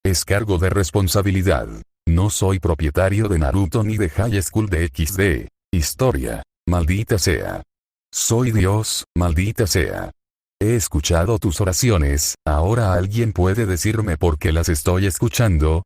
Es cargo de responsabilidad. No soy propietario de Naruto ni de High School de XD. Historia. Maldita sea. Soy Dios, maldita sea. He escuchado tus oraciones, ahora alguien puede decirme por qué las estoy escuchando.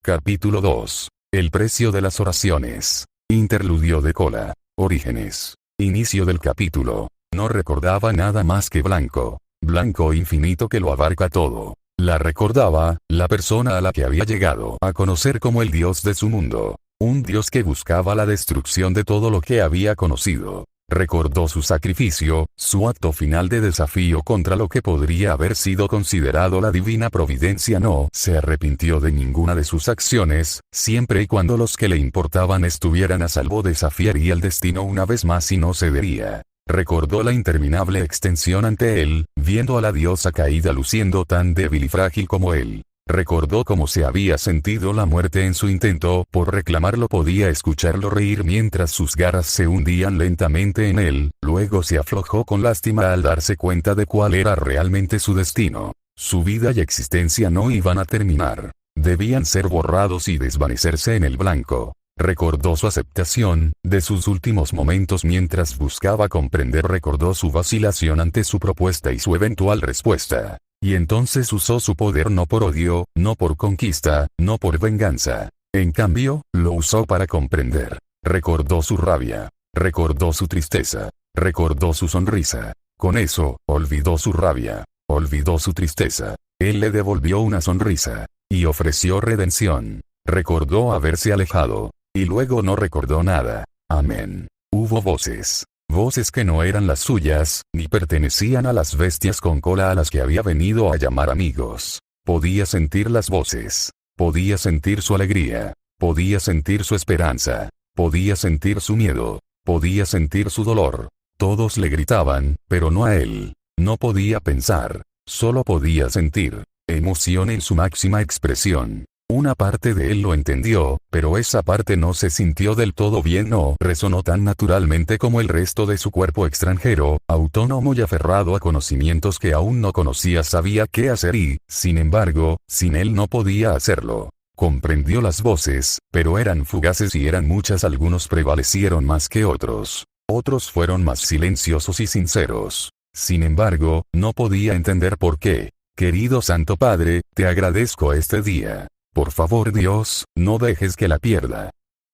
Capítulo 2. El precio de las oraciones. Interludio de cola. Orígenes. Inicio del capítulo. No recordaba nada más que blanco. Blanco infinito que lo abarca todo. La recordaba, la persona a la que había llegado a conocer como el Dios de su mundo. Un Dios que buscaba la destrucción de todo lo que había conocido. Recordó su sacrificio, su acto final de desafío contra lo que podría haber sido considerado la divina providencia. No se arrepintió de ninguna de sus acciones, siempre y cuando los que le importaban estuvieran a salvo desafiaría el destino una vez más y no cedería. Recordó la interminable extensión ante él, viendo a la diosa caída luciendo tan débil y frágil como él. Recordó cómo se había sentido la muerte en su intento por reclamarlo. Podía escucharlo reír mientras sus garras se hundían lentamente en él, luego se aflojó con lástima al darse cuenta de cuál era realmente su destino. Su vida y existencia no iban a terminar. Debían ser borrados y desvanecerse en el blanco. Recordó su aceptación, de sus últimos momentos mientras buscaba comprender. Recordó su vacilación ante su propuesta y su eventual respuesta. Y entonces usó su poder no por odio, no por conquista, no por venganza. En cambio, lo usó para comprender. Recordó su rabia. Recordó su tristeza. Recordó su sonrisa. Con eso, olvidó su rabia. Olvidó su tristeza. Él le devolvió una sonrisa. Y ofreció redención. Recordó haberse alejado. Y luego no recordó nada. Amén. Hubo voces. Voces que no eran las suyas, ni pertenecían a las bestias con cola a las que había venido a llamar amigos. Podía sentir las voces. Podía sentir su alegría. Podía sentir su esperanza. Podía sentir su miedo. Podía sentir su dolor. Todos le gritaban, pero no a él. No podía pensar. Solo podía sentir. Emoción en su máxima expresión. Una parte de él lo entendió, pero esa parte no se sintió del todo bien, no resonó tan naturalmente como el resto de su cuerpo extranjero, autónomo y aferrado a conocimientos que aún no conocía. Sabía qué hacer y, sin embargo, sin él no podía hacerlo. Comprendió las voces, pero eran fugaces y eran muchas. Algunos prevalecieron más que otros. Otros fueron más silenciosos y sinceros. Sin embargo, no podía entender por qué. Querido Santo Padre, te agradezco este día. Por favor Dios, no dejes que la pierda.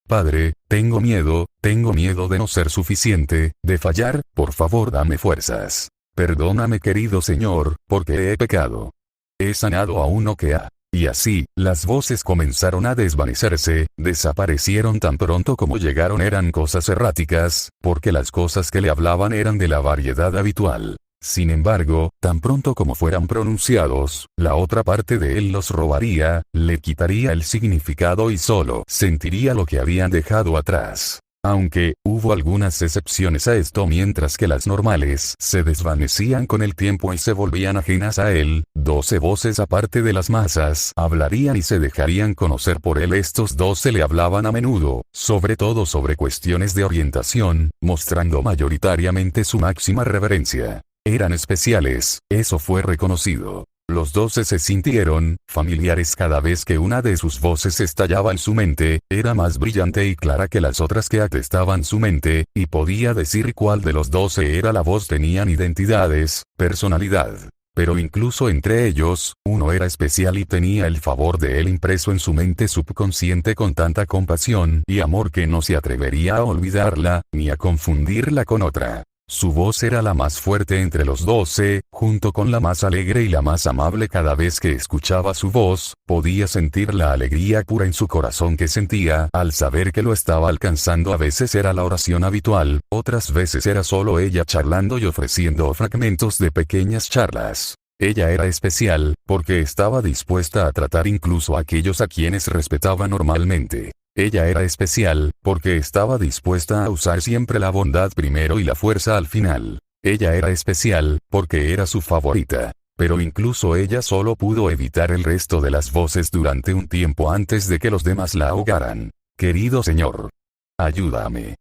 Padre, tengo miedo de no ser suficiente, de fallar, por favor dame fuerzas. Perdóname querido Señor, porque he pecado. He sanado a uno que ha. Y así, las voces comenzaron a desvanecerse, desaparecieron tan pronto como llegaron. Eran cosas erráticas, porque las cosas que le hablaban eran de la variedad habitual. Sin embargo, tan pronto como fueran pronunciados, la otra parte de él los robaría, le quitaría el significado y solo sentiría lo que habían dejado atrás. Aunque, hubo algunas excepciones a esto. Mientras que las normales se desvanecían con el tiempo y se volvían ajenas a él, 12 voces aparte de las masas hablarían y se dejarían conocer por él. Estos 12 le hablaban a menudo, sobre todo sobre cuestiones de orientación, mostrando mayoritariamente su máxima reverencia. Eran especiales, eso fue reconocido. Los 12 se sintieron familiares cada vez que una de sus voces estallaba en su mente. Era más brillante y clara que las otras que atestaban su mente, y podía decir cuál de los 12 era la voz. Tenían identidades, personalidad. Pero incluso entre ellos, uno era especial y tenía el favor de él impreso en su mente subconsciente con tanta compasión y amor que no se atrevería a olvidarla, ni a confundirla con otra. Su voz era la más fuerte entre los 12, junto con la más alegre y la más amable. Cada vez que escuchaba su voz, podía sentir la alegría pura en su corazón que sentía al saber que lo estaba alcanzando. A veces era la oración habitual, otras veces era solo ella charlando y ofreciendo fragmentos de pequeñas charlas. Ella era especial, porque estaba dispuesta a tratar incluso a aquellos a quienes respetaba normalmente. Ella era especial, porque estaba dispuesta a usar siempre la bondad primero y la fuerza al final. Ella era especial, porque era su favorita. Pero incluso ella solo pudo evitar el resto de las voces durante un tiempo antes de que los demás la ahogaran. Querido Señor, ayúdame.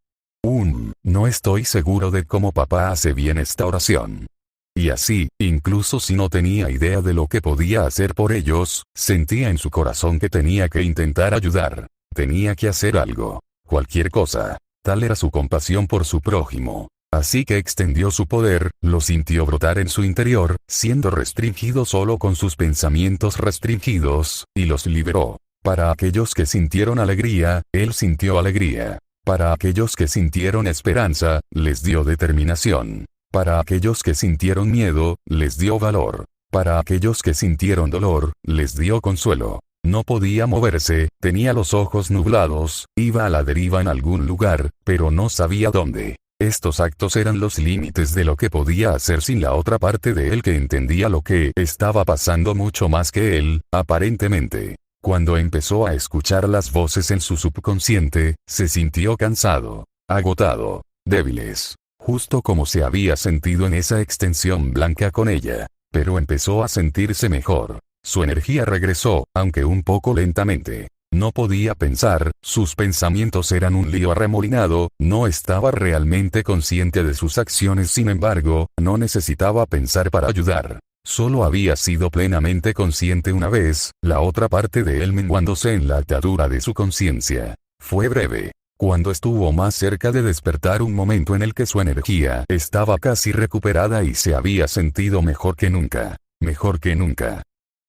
No estoy seguro de cómo papá hace bien esta oración. Y así, incluso si no tenía idea de lo que podía hacer por ellos, sentía en su corazón que tenía que intentar ayudar. Tenía que hacer algo. Cualquier cosa. Tal era su compasión por su prójimo. Así que extendió su poder, lo sintió brotar en su interior, siendo restringido solo con sus pensamientos restringidos, y los liberó. Para aquellos que sintieron alegría, él sintió alegría. Para aquellos que sintieron esperanza, les dio determinación. Para aquellos que sintieron miedo, les dio valor. Para aquellos que sintieron dolor, les dio consuelo. No podía moverse, tenía los ojos nublados, iba a la deriva en algún lugar, pero no sabía dónde. Estos actos eran los límites de lo que podía hacer sin la otra parte de él que entendía lo que estaba pasando mucho más que él, aparentemente. Cuando empezó a escuchar las voces en su subconsciente, se sintió cansado, agotado, débiles, justo como se había sentido en esa extensión blanca con ella. Pero empezó a sentirse mejor. Su energía regresó, aunque un poco lentamente. No podía pensar, sus pensamientos eran un lío arremolinado, no estaba realmente consciente de sus acciones, sin embargo, no necesitaba pensar para ayudar. Solo había sido plenamente consciente una vez, la otra parte de él menguándose en la atadura de su conciencia. Fue breve. Cuando estuvo más cerca de despertar, un momento en el que su energía estaba casi recuperada y se había sentido mejor que nunca. Mejor que nunca.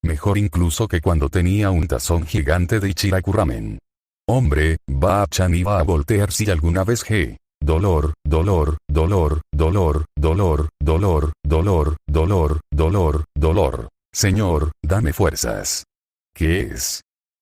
Mejor incluso que cuando tenía un tazón gigante de Ichiraku Ramen. Hombre, Ba-chan iba a voltear si alguna vez dolor, dolor, dolor, dolor, dolor, dolor, dolor, dolor, dolor, dolor. Señor, dame fuerzas. ¿Qué es?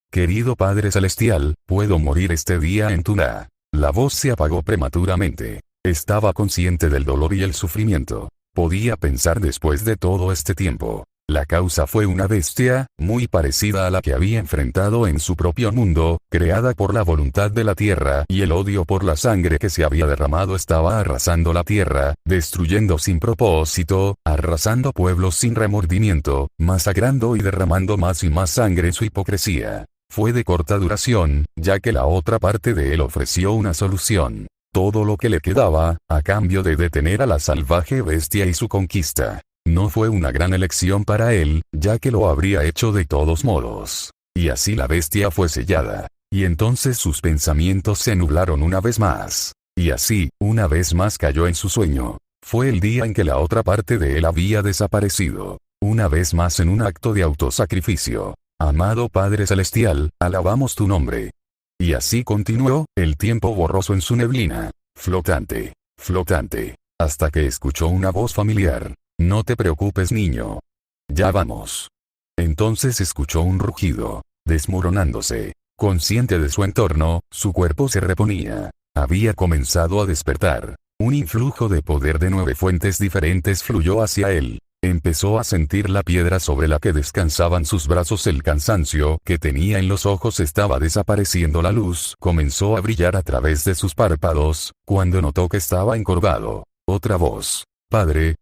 Querido Padre Celestial, puedo morir este día en Tuna. La voz se apagó prematuramente. Estaba consciente del dolor y el sufrimiento. Podía pensar después de todo este tiempo. La causa fue una bestia, muy parecida a la que había enfrentado en su propio mundo, creada por la voluntad de la tierra, y el odio por la sangre que se había derramado estaba arrasando la tierra, destruyendo sin propósito, arrasando pueblos sin remordimiento, masacrando y derramando más y más sangre en su hipocresía. Fue de corta duración, ya que la otra parte de él ofreció una solución. Todo lo que le quedaba, a cambio de detener a la salvaje bestia y su conquista. No fue una gran elección para él, ya que lo habría hecho de todos modos. Y así la bestia fue sellada. Y entonces sus pensamientos se nublaron una vez más. Y así, una vez más cayó en su sueño. Fue el día en que la otra parte de él había desaparecido. Una vez más en un acto de autosacrificio. Amado Padre Celestial, alabamos tu nombre. Y así continuó, el tiempo borroso en su neblina. Flotante. Flotante. Hasta que escuchó una voz familiar. No te preocupes, niño. Ya vamos. Entonces escuchó un rugido. Desmoronándose. Consciente de su entorno, su cuerpo se reponía. Había comenzado a despertar. Un influjo de poder de 9 fuentes diferentes fluyó hacia él. Empezó a sentir la piedra sobre la que descansaban sus brazos, el cansancio que tenía en los ojos estaba desapareciendo, la luz comenzó a brillar a través de sus párpados, cuando notó que estaba encorvado. Otra voz. Padre.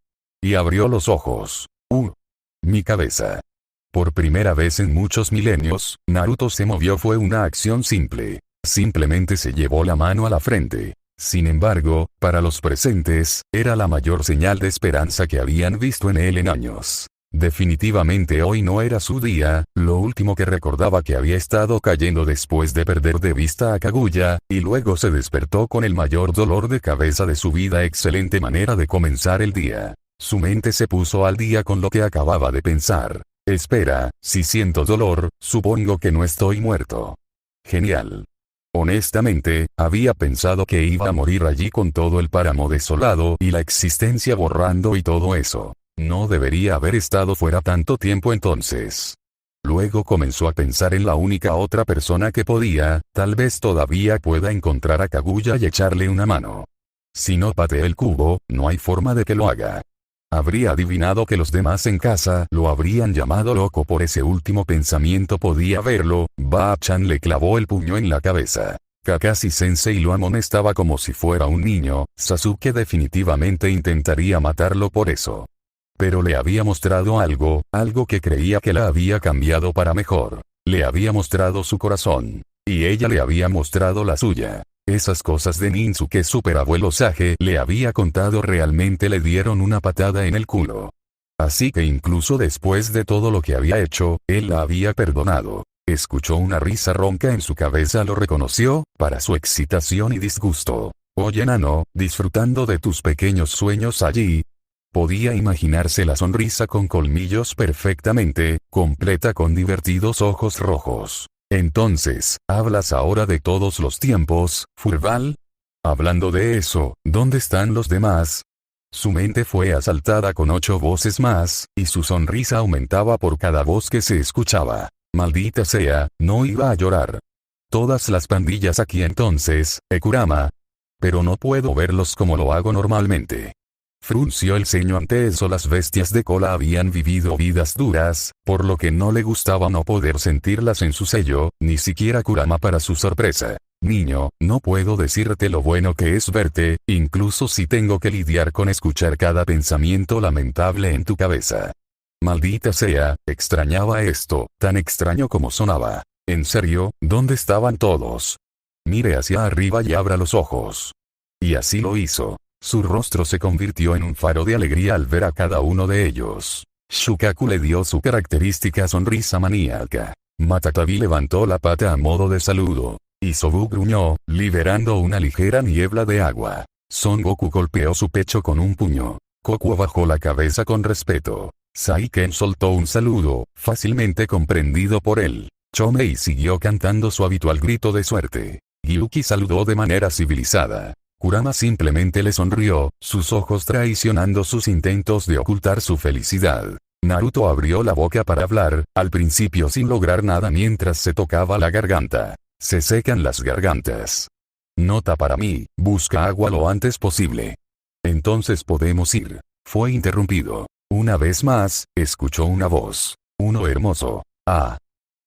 Y abrió los ojos. Mi cabeza. Por primera vez en muchos milenios, Naruto se movió. Fue una acción simple. Simplemente se llevó la mano a la frente. Sin embargo, para los presentes, era la mayor señal de esperanza que habían visto en él en años. Definitivamente hoy no era su día, lo último que recordaba que había estado cayendo después de perder de vista a Kaguya, y luego se despertó con el mayor dolor de cabeza de su vida. Excelente manera de comenzar el día. Su mente se puso al día con lo que acababa de pensar. Espera, si siento dolor, supongo que no estoy muerto. Genial. Honestamente, había pensado que iba a morir allí con todo el páramo desolado y la existencia borrando y todo eso. No debería haber estado fuera tanto tiempo entonces. Luego comenzó a pensar en la única otra persona que podía, tal vez todavía pueda encontrar a Kaguya y echarle una mano. Si no patea el cubo, no hay forma de que lo haga. Habría adivinado que los demás en casa lo habrían llamado loco por ese último pensamiento. Podía verlo. Ba-chan le clavó el puño en la cabeza. Kakashi-sensei lo amonestaba como si fuera un niño. Sasuke definitivamente intentaría matarlo por eso. Pero le había mostrado algo que creía que la había cambiado para mejor. Le había mostrado su corazón. Y ella le había mostrado la suya. Esas cosas de ninsu que superabuelo Sage le había contado realmente le dieron una patada en el culo. Así que incluso después de todo lo que había hecho, él la había perdonado. Escuchó una risa ronca en su cabeza, lo reconoció, para su excitación y disgusto. Oye enano, disfrutando de tus pequeños sueños allí. Podía imaginarse la sonrisa con colmillos perfectamente, completa con divertidos ojos rojos. Entonces, ¿hablas ahora de todos los tiempos, Furval? Hablando de eso, ¿dónde están los demás? Su mente fue asaltada con 8 voces más, y su sonrisa aumentaba por cada voz que se escuchaba. Maldita sea, no iba a llorar. Todas las pandillas aquí entonces, Kurama. Pero no puedo verlos como lo hago normalmente. Frunció el ceño ante eso. Las bestias de cola habían vivido vidas duras, por lo que no le gustaba no poder sentirlas en su sello, ni siquiera Kurama para su sorpresa. Niño, no puedo decirte lo bueno que es verte, incluso si tengo que lidiar con escuchar cada pensamiento lamentable en tu cabeza. Maldita sea, extrañaba esto, tan extraño como sonaba. En serio, ¿dónde estaban todos? Mire hacia arriba y abra los ojos. Y así lo hizo. Su rostro se convirtió en un faro de alegría al ver a cada uno de ellos. Shukaku le dio su característica sonrisa maníaca. Matatabi levantó la pata a modo de saludo. Isobu gruñó, liberando una ligera niebla de agua. Son Goku golpeó su pecho con un puño. Kokuo bajó la cabeza con respeto. Saiken soltó un saludo, fácilmente comprendido por él. Chomei siguió cantando su habitual grito de suerte. Gyuki saludó de manera civilizada. Kurama simplemente le sonrió, sus ojos traicionando sus intentos de ocultar su felicidad. Naruto abrió la boca para hablar, al principio sin lograr nada mientras se tocaba la garganta. Se secan las gargantas. Nota para mí, busca agua lo antes posible. Entonces podemos ir. Fue interrumpido. Una vez más, escuchó una voz. Uno hermoso. Ah.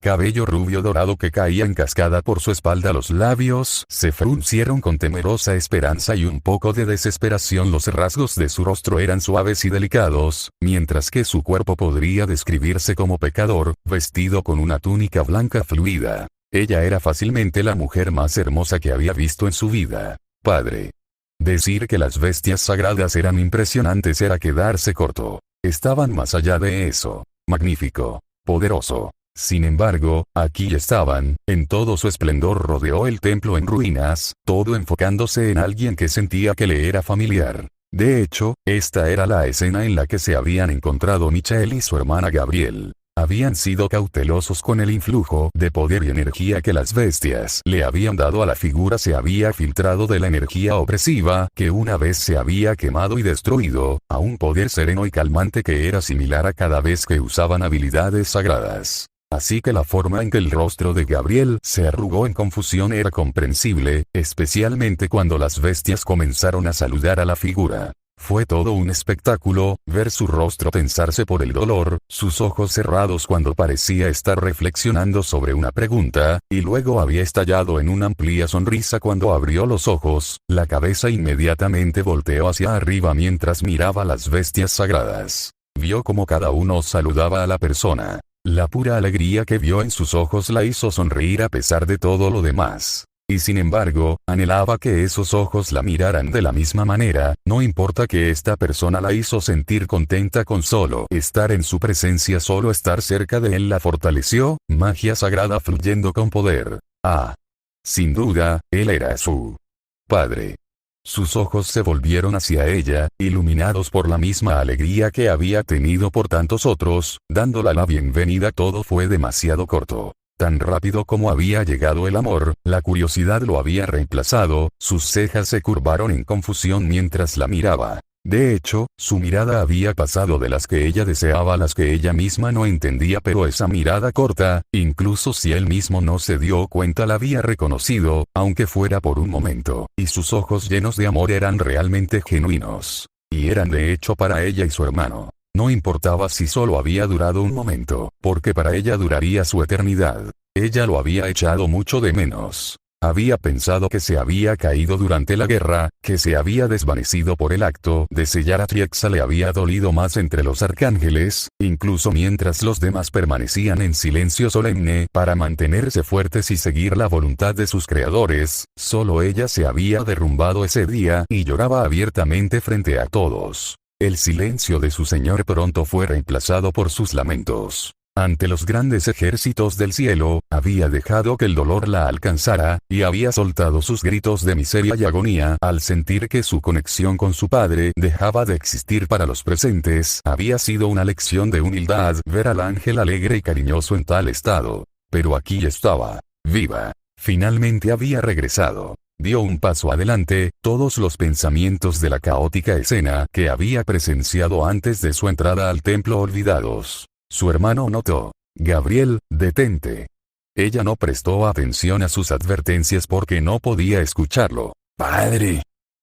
Cabello rubio dorado que caía en cascada por su espalda. Los labios se fruncieron con temerosa esperanza y un poco de desesperación. Los rasgos de su rostro eran suaves y delicados, mientras que su cuerpo podría describirse como pecador, vestido con una túnica blanca fluida. Ella era fácilmente la mujer más hermosa que había visto en su vida. Padre. Decir que las bestias sagradas eran impresionantes era quedarse corto. Estaban más allá de eso. Magnífico. Poderoso. Sin embargo, aquí estaban, en todo su esplendor rodeó el templo en ruinas, todo enfocándose en alguien que sentía que le era familiar. De hecho, esta era la escena en la que se habían encontrado Michael y su hermana Gabriel. Habían sido cautelosos con el influjo de poder y energía que las bestias le habían dado a la figura. Se había filtrado de la energía opresiva, que una vez se había quemado y destruido, a un poder sereno y calmante que era similar a cada vez que usaban habilidades sagradas. Así que la forma en que el rostro de Gabriel se arrugó en confusión era comprensible, especialmente cuando las bestias comenzaron a saludar a la figura. Fue todo un espectáculo, ver su rostro tensarse por el dolor, sus ojos cerrados cuando parecía estar reflexionando sobre una pregunta, y luego había estallado en una amplia sonrisa cuando abrió los ojos, la cabeza inmediatamente volteó hacia arriba mientras miraba las bestias sagradas. Vio como cada uno saludaba a la persona. La pura alegría que vio en sus ojos la hizo sonreír a pesar de todo lo demás. Y sin embargo, anhelaba que esos ojos la miraran de la misma manera, no importa que esta persona la hizo sentir contenta con solo estar en su presencia, solo estar cerca de él la fortaleció, magia sagrada fluyendo con poder. Ah. Sin duda, él era su padre. Sus ojos se volvieron hacia ella, iluminados por la misma alegría que había tenido por tantos otros, dándola la bienvenida. Todo fue demasiado corto. Tan rápido como había llegado el amor, la curiosidad lo había reemplazado, sus cejas se curvaron en confusión mientras la miraba. De hecho, su mirada había pasado de las que ella deseaba a las que ella misma no entendía, pero esa mirada corta, incluso si él mismo no se dio cuenta, la había reconocido, aunque fuera por un momento, y sus ojos llenos de amor eran realmente genuinos. Y eran de hecho para ella y su hermano. No importaba si solo había durado un momento, porque para ella duraría su eternidad. Ella lo había echado mucho de menos. Había pensado que se había caído durante la guerra, que se había desvanecido por el acto de sellar a Triexa. Le había dolido más entre los arcángeles, incluso mientras los demás permanecían en silencio solemne para mantenerse fuertes y seguir la voluntad de sus creadores. Solo ella se había derrumbado ese día y lloraba abiertamente frente a todos. El silencio de su señor pronto fue reemplazado por sus lamentos. Ante los grandes ejércitos del cielo, había dejado que el dolor la alcanzara, y había soltado sus gritos de miseria y agonía al sentir que su conexión con su padre dejaba de existir para los presentes. Había sido una lección de humildad ver al ángel alegre y cariñoso en tal estado. Pero aquí estaba, viva. Finalmente había regresado. Dio un paso adelante, todos los pensamientos de la caótica escena que había presenciado antes de su entrada al templo olvidados. Su hermano notó. Gabriel, detente. Ella no prestó atención a sus advertencias porque no podía escucharlo. Padre.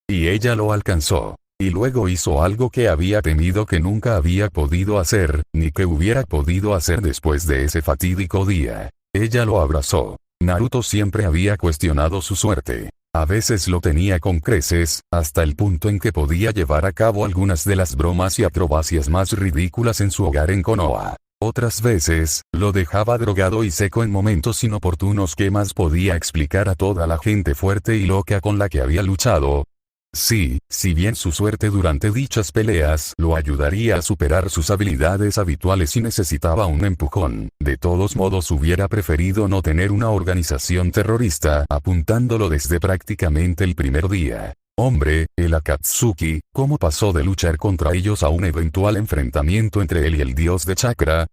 Y ella lo alcanzó. Y luego hizo algo que había temido que nunca había podido hacer, ni que hubiera podido hacer después de ese fatídico día. Ella lo abrazó. Naruto siempre había cuestionado su suerte. A veces lo tenía con creces, hasta el punto en que podía llevar a cabo algunas de las bromas y acrobacias más ridículas en su hogar en Konoha. Otras veces, lo dejaba drogado y seco en momentos inoportunos que más podía explicar a toda la gente fuerte y loca con la que había luchado. Sí, si bien su suerte durante dichas peleas lo ayudaría a superar sus habilidades habituales y necesitaba un empujón, de todos modos hubiera preferido no tener una organización terrorista apuntándolo desde prácticamente el primer día. Hombre, el Akatsuki, ¿cómo pasó de luchar contra ellos a un eventual enfrentamiento entre él y el dios de chakra?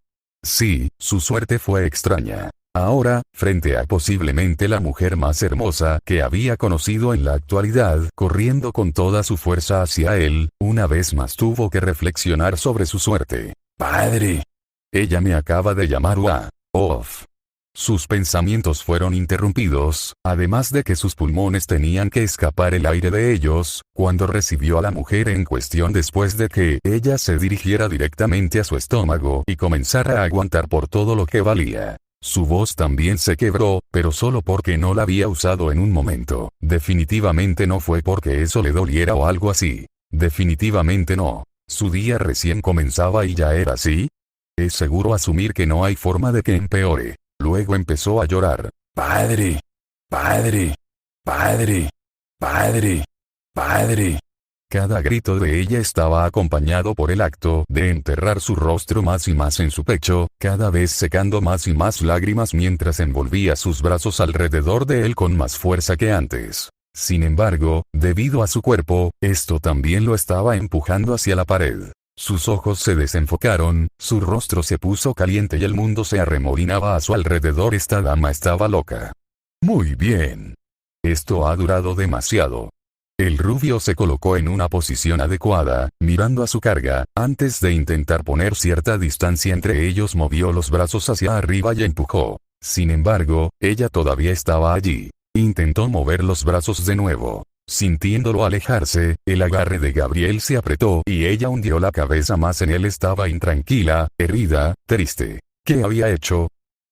Sí, su suerte fue extraña. Ahora, frente a posiblemente la mujer más hermosa que había conocido en la actualidad, corriendo con toda su fuerza hacia él, una vez más tuvo que reflexionar sobre su suerte. Padre. Ella me acaba de llamar Off. Sus pensamientos fueron interrumpidos, además de que sus pulmones tenían que escapar el aire de ellos, cuando recibió a la mujer en cuestión después de que ella se dirigiera directamente a su estómago y comenzara a aguantar por todo lo que valía. Su voz también se quebró, pero solo porque no la había usado en un momento. Definitivamente no fue porque eso le doliera o algo así. Definitivamente no. Su día recién comenzaba y ya era así. Es seguro asumir que no hay forma de que empeore. Luego empezó a llorar. Padre. Padre. Padre. Padre. Padre. Cada grito de ella estaba acompañado por el acto de enterrar su rostro más y más en su pecho, cada vez secando más y más lágrimas mientras envolvía sus brazos alrededor de él con más fuerza que antes. Sin embargo, debido a su cuerpo, esto también lo estaba empujando hacia la pared. Sus ojos se desenfocaron, su rostro se puso caliente y el mundo se arremolinaba a su alrededor. Esta dama estaba loca. Muy bien. Esto ha durado demasiado. El rubio se colocó en una posición adecuada, mirando a su carga, antes de intentar poner cierta distancia entre ellos movió los brazos hacia arriba y empujó. Sin embargo, ella todavía estaba allí. Intentó mover los brazos de nuevo. Sintiéndolo alejarse, el agarre de Gabriel se apretó y ella hundió la cabeza más en él. Estaba intranquila, herida, triste. ¿Qué había hecho?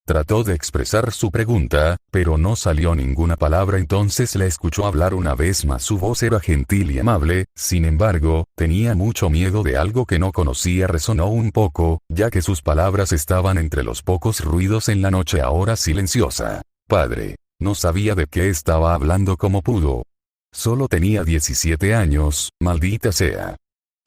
Trató de expresar su pregunta, pero no salió ninguna palabra. Entonces le escuchó hablar una vez más. Su voz era gentil y amable, sin embargo, tenía mucho miedo de algo que no conocía. Resonó un poco, ya que sus palabras estaban entre los pocos ruidos en la noche ahora silenciosa. Padre. No sabía de qué estaba hablando como pudo. Solo tenía 17 años, maldita sea.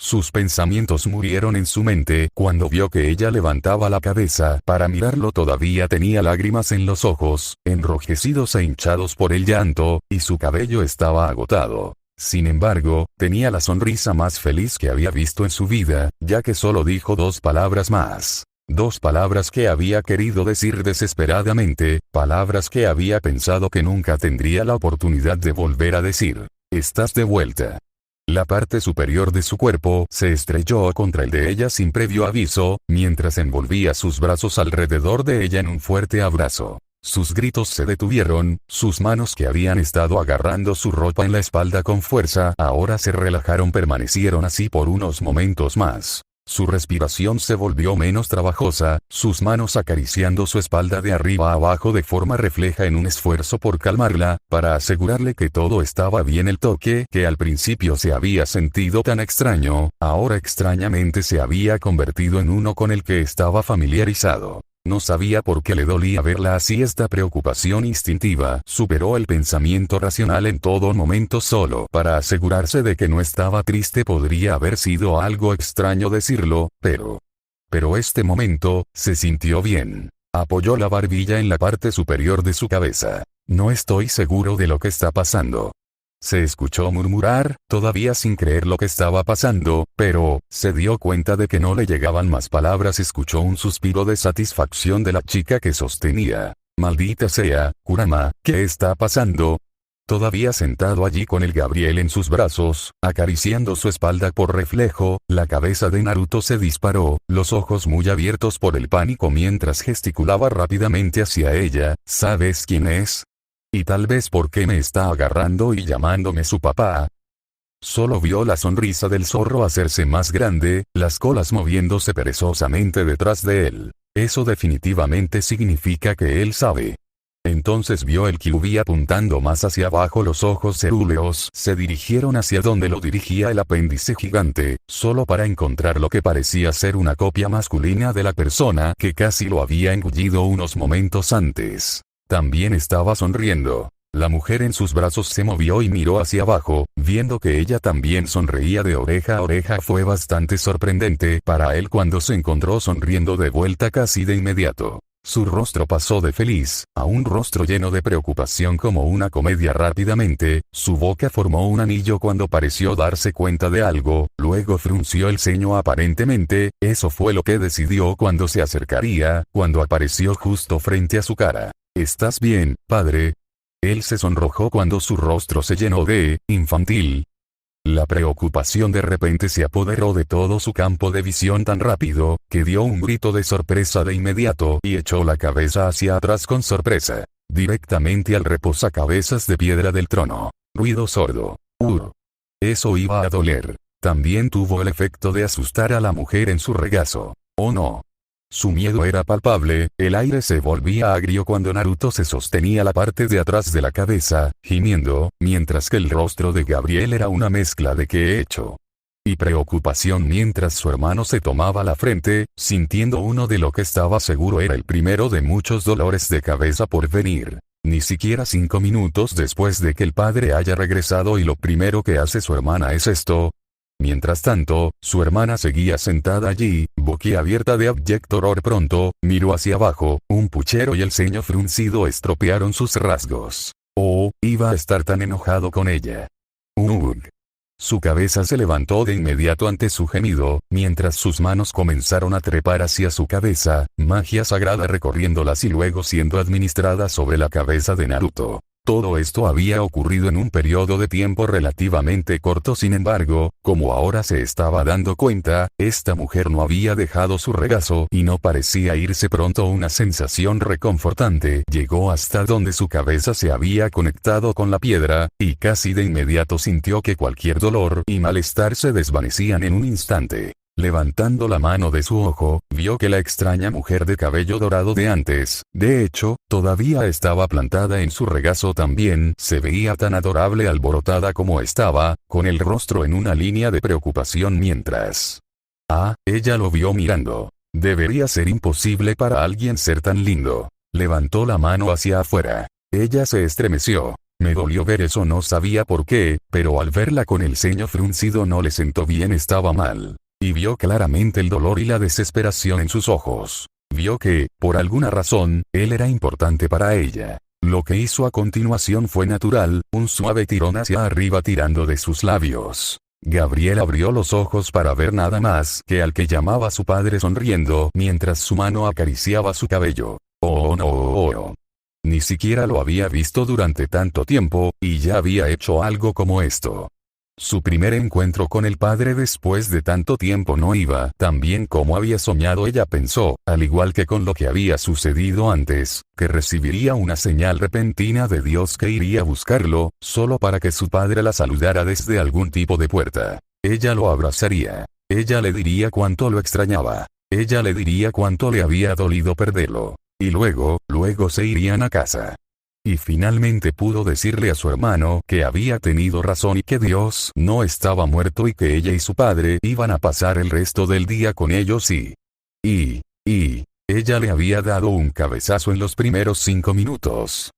Sus pensamientos murieron en su mente cuando vio que ella levantaba la cabeza para mirarlo. Todavía tenía lágrimas en los ojos, enrojecidos e hinchados por el llanto, y su cabello estaba agotado. Sin embargo, tenía la sonrisa más feliz que había visto en su vida, ya que solo dijo 2 palabras más. 2 palabras que había querido decir desesperadamente, palabras que había pensado que nunca tendría la oportunidad de volver a decir. Estás de vuelta. La parte superior de su cuerpo se estrelló contra el de ella sin previo aviso, mientras envolvía sus brazos alrededor de ella en un fuerte abrazo. Sus gritos se detuvieron, sus manos que habían estado agarrando su ropa en la espalda con fuerza ahora se relajaron. Permanecieron así por unos momentos más. Su respiración se volvió menos trabajosa, sus manos acariciando su espalda de arriba a abajo de forma refleja en un esfuerzo por calmarla, para asegurarle que todo estaba bien. El toque que al principio se había sentido tan extraño, ahora extrañamente se había convertido en uno con el que estaba familiarizado. No sabía por qué le dolía verla así. Esta preocupación instintiva superó el pensamiento racional en todo momento. Solo para asegurarse de que no estaba triste podría haber sido algo extraño decirlo, pero este momento, se sintió bien. Apoyó la barbilla en la parte superior de su cabeza. No estoy seguro de lo que está pasando. Se escuchó murmurar, todavía sin creer lo que estaba pasando, pero, se dio cuenta de que no le llegaban más palabras. Escuchó un suspiro de satisfacción de la chica que sostenía. Maldita sea, Kurama, ¿qué está pasando? Todavía sentado allí con el Gabriel en sus brazos, acariciando su espalda por reflejo, la cabeza de Naruto se disparó, los ojos muy abiertos por el pánico mientras gesticulaba rápidamente hacia ella. ¿Sabes quién es? Y tal vez por qué me está agarrando y llamándome su papá. Solo vio la sonrisa del zorro hacerse más grande, las colas moviéndose perezosamente detrás de él. Eso definitivamente significa que él sabe. Entonces vio el Kyuubi apuntando más hacia abajo. Los ojos cerúleos se dirigieron hacia donde lo dirigía el apéndice gigante, solo para encontrar lo que parecía ser una copia masculina de la persona que casi lo había engullido unos momentos antes. También estaba sonriendo. La mujer en sus brazos se movió y miró hacia abajo, viendo que ella también sonreía de oreja a oreja. Fue bastante sorprendente para él cuando se encontró sonriendo de vuelta casi de inmediato. Su rostro pasó de feliz a un rostro lleno de preocupación como una comedia. Rápidamente, su boca formó un anillo cuando pareció darse cuenta de algo, luego frunció el ceño aparentemente. Eso fue lo que decidió cuando se acercaría, cuando apareció justo frente a su cara. ¿Estás bien, padre? Él se sonrojó cuando su rostro se llenó de infantil. La preocupación de repente se apoderó de todo su campo de visión tan rápido, que dio un grito de sorpresa de inmediato y echó la cabeza hacia atrás con sorpresa, directamente al reposacabezas de piedra del trono. Ruido sordo. Eso iba a doler. También tuvo el efecto de asustar a la mujer en su regazo. Oh no. Su miedo era palpable, el aire se volvía agrio cuando Naruto se sostenía la parte de atrás de la cabeza, gimiendo, mientras que el rostro de Gabriel era una mezcla de ¿qué he hecho? Y preocupación mientras su hermano se tomaba la frente, sintiendo uno de lo que estaba seguro era el primero de muchos dolores de cabeza por venir. Ni siquiera 5 minutos después de que el padre haya regresado y lo primero que hace su hermana es esto. Mientras tanto, su hermana seguía sentada allí, boquiabierta de abyecto horror. Pronto, miró hacia abajo, un puchero y el ceño fruncido estropearon sus rasgos. Oh, iba a estar tan enojado con ella. Su cabeza se levantó de inmediato ante su gemido, mientras sus manos comenzaron a trepar hacia su cabeza, magia sagrada recorriéndolas y luego siendo administrada sobre la cabeza de Naruto. Todo esto había ocurrido en un periodo de tiempo relativamente corto. Sin embargo, como ahora se estaba dando cuenta, esta mujer no había dejado su regazo y no parecía irse pronto. Una sensación reconfortante llegó hasta donde su cabeza se había conectado con la piedra, y casi de inmediato sintió que cualquier dolor y malestar se desvanecían en un instante. Levantando la mano de su ojo, vio que la extraña mujer de cabello dorado de antes, de hecho, todavía estaba plantada en su regazo. También se veía tan adorable alborotada como estaba, con el rostro en una línea de preocupación mientras. Ella lo vio mirando. Debería ser imposible para alguien ser tan lindo. Levantó la mano hacia afuera. Ella se estremeció. Me dolió ver eso, no sabía por qué, pero al verla con el ceño fruncido no le sentó bien, estaba mal. Y vio claramente el dolor y la desesperación en sus ojos. Vio que, por alguna razón, él era importante para ella. Lo que hizo a continuación fue natural, un suave tirón hacia arriba tirando de sus labios. Gabriel abrió los ojos para ver nada más que al que llamaba su padre sonriendo mientras su mano acariciaba su cabello. Oh no. Ni siquiera lo había visto durante tanto tiempo, y ya había hecho algo como esto. Su primer encuentro con el padre después de tanto tiempo no iba tan bien como había soñado. Ella pensó, al igual que con lo que había sucedido antes, que recibiría una señal repentina de Dios que iría a buscarlo, solo para que su padre la saludara desde algún tipo de puerta. Ella lo abrazaría. Ella le diría cuánto lo extrañaba. Ella le diría cuánto le había dolido perderlo. Y luego se irían a casa. Y finalmente pudo decirle a su hermano que había tenido razón y que Dios no estaba muerto y que ella y su padre iban a pasar el resto del día con ellos y Ella le había dado un cabezazo en los primeros 5 minutos.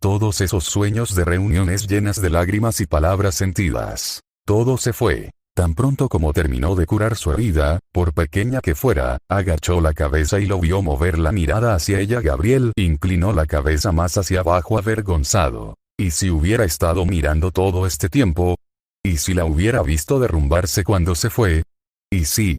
Todos esos sueños de reuniones llenas de lágrimas y palabras sentidas. Todo se fue. Tan pronto como terminó de curar su herida, por pequeña que fuera, agachó la cabeza y lo vio mover la mirada hacia ella. Gabriel inclinó la cabeza más hacia abajo avergonzado. ¿Y si hubiera estado mirando todo este tiempo? ¿Y si la hubiera visto derrumbarse cuando se fue? ¿Y si?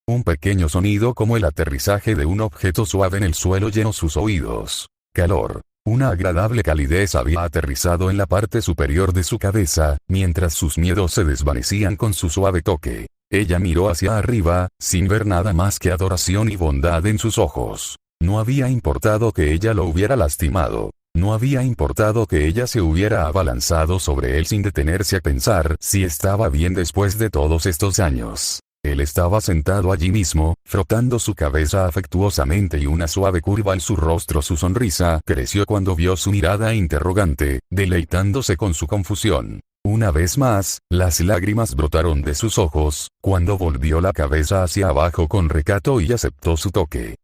Un pequeño sonido como el aterrizaje de un objeto suave en el suelo llenó sus oídos. Calor. Una agradable calidez había aterrizado en la parte superior de su cabeza, mientras sus miedos se desvanecían con su suave toque. Ella miró hacia arriba, sin ver nada más que adoración y bondad en sus ojos. No había importado que ella lo hubiera lastimado. No había importado que ella se hubiera abalanzado sobre él sin detenerse a pensar si estaba bien después de todos estos años. Él estaba sentado allí mismo, frotando su cabeza afectuosamente y una suave curva en su rostro. Su sonrisa creció cuando vio su mirada interrogante, deleitándose con su confusión. Una vez más, las lágrimas brotaron de sus ojos, cuando volvió la cabeza hacia abajo con recato y aceptó su toque.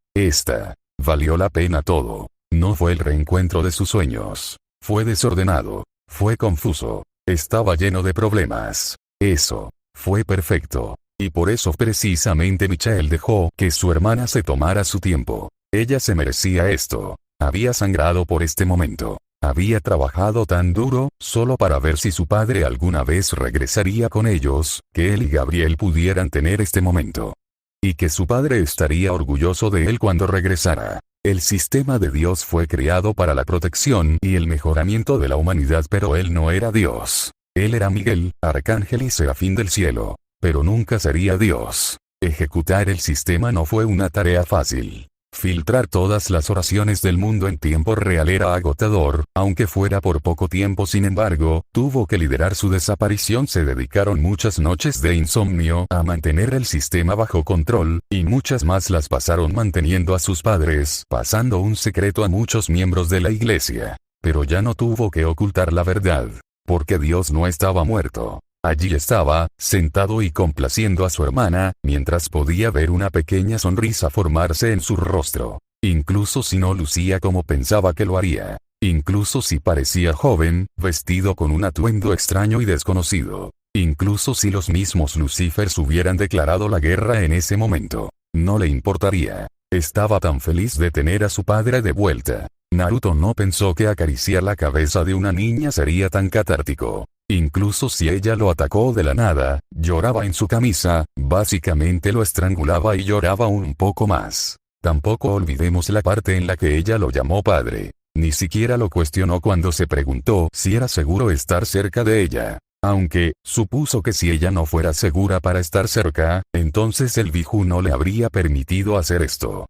Valió la pena todo. No fue el reencuentro de sus sueños. Fue desordenado. Fue confuso. Estaba lleno de problemas. Eso. Fue perfecto. Y por eso precisamente Michael dejó que su hermana se tomara su tiempo. Ella se merecía esto. Había sangrado por este momento. Había trabajado tan duro, solo para ver si su padre alguna vez regresaría con ellos, que él y Gabriel pudieran tener este momento. Y que su padre estaría orgulloso de él cuando regresara. El sistema de Dios fue creado para la protección y el mejoramiento de la humanidad, pero él no era Dios. Él era Miguel, arcángel y serafín del cielo. Pero nunca sería Dios. Ejecutar el sistema no fue una tarea fácil. Filtrar todas las oraciones del mundo en tiempo real era agotador, aunque fuera por poco tiempo. Sin embargo, tuvo que liderar su desaparición. Se dedicaron muchas noches de insomnio a mantener el sistema bajo control, y muchas más las pasaron manteniendo a sus padres, pasando un secreto a muchos miembros de la iglesia. Pero ya no tuvo que ocultar la verdad, porque Dios no estaba muerto. Allí estaba, sentado y complaciendo a su hermana, mientras podía ver una pequeña sonrisa formarse en su rostro. Incluso si no lucía como pensaba que lo haría. Incluso si parecía joven, vestido con un atuendo extraño y desconocido. Incluso si los mismos Lucifers hubieran declarado la guerra en ese momento. No le importaría. Estaba tan feliz de tener a su padre de vuelta. Naruto no pensó que acariciar la cabeza de una niña sería tan catártico. Incluso si ella lo atacó de la nada, lloraba en su camisa, básicamente lo estrangulaba y lloraba un poco más. Tampoco olvidemos la parte en la que ella lo llamó padre. Ni siquiera lo cuestionó cuando se preguntó si era seguro estar cerca de ella. Aunque, supuso que si ella no fuera segura para estar cerca, entonces el Biju no le habría permitido hacer esto.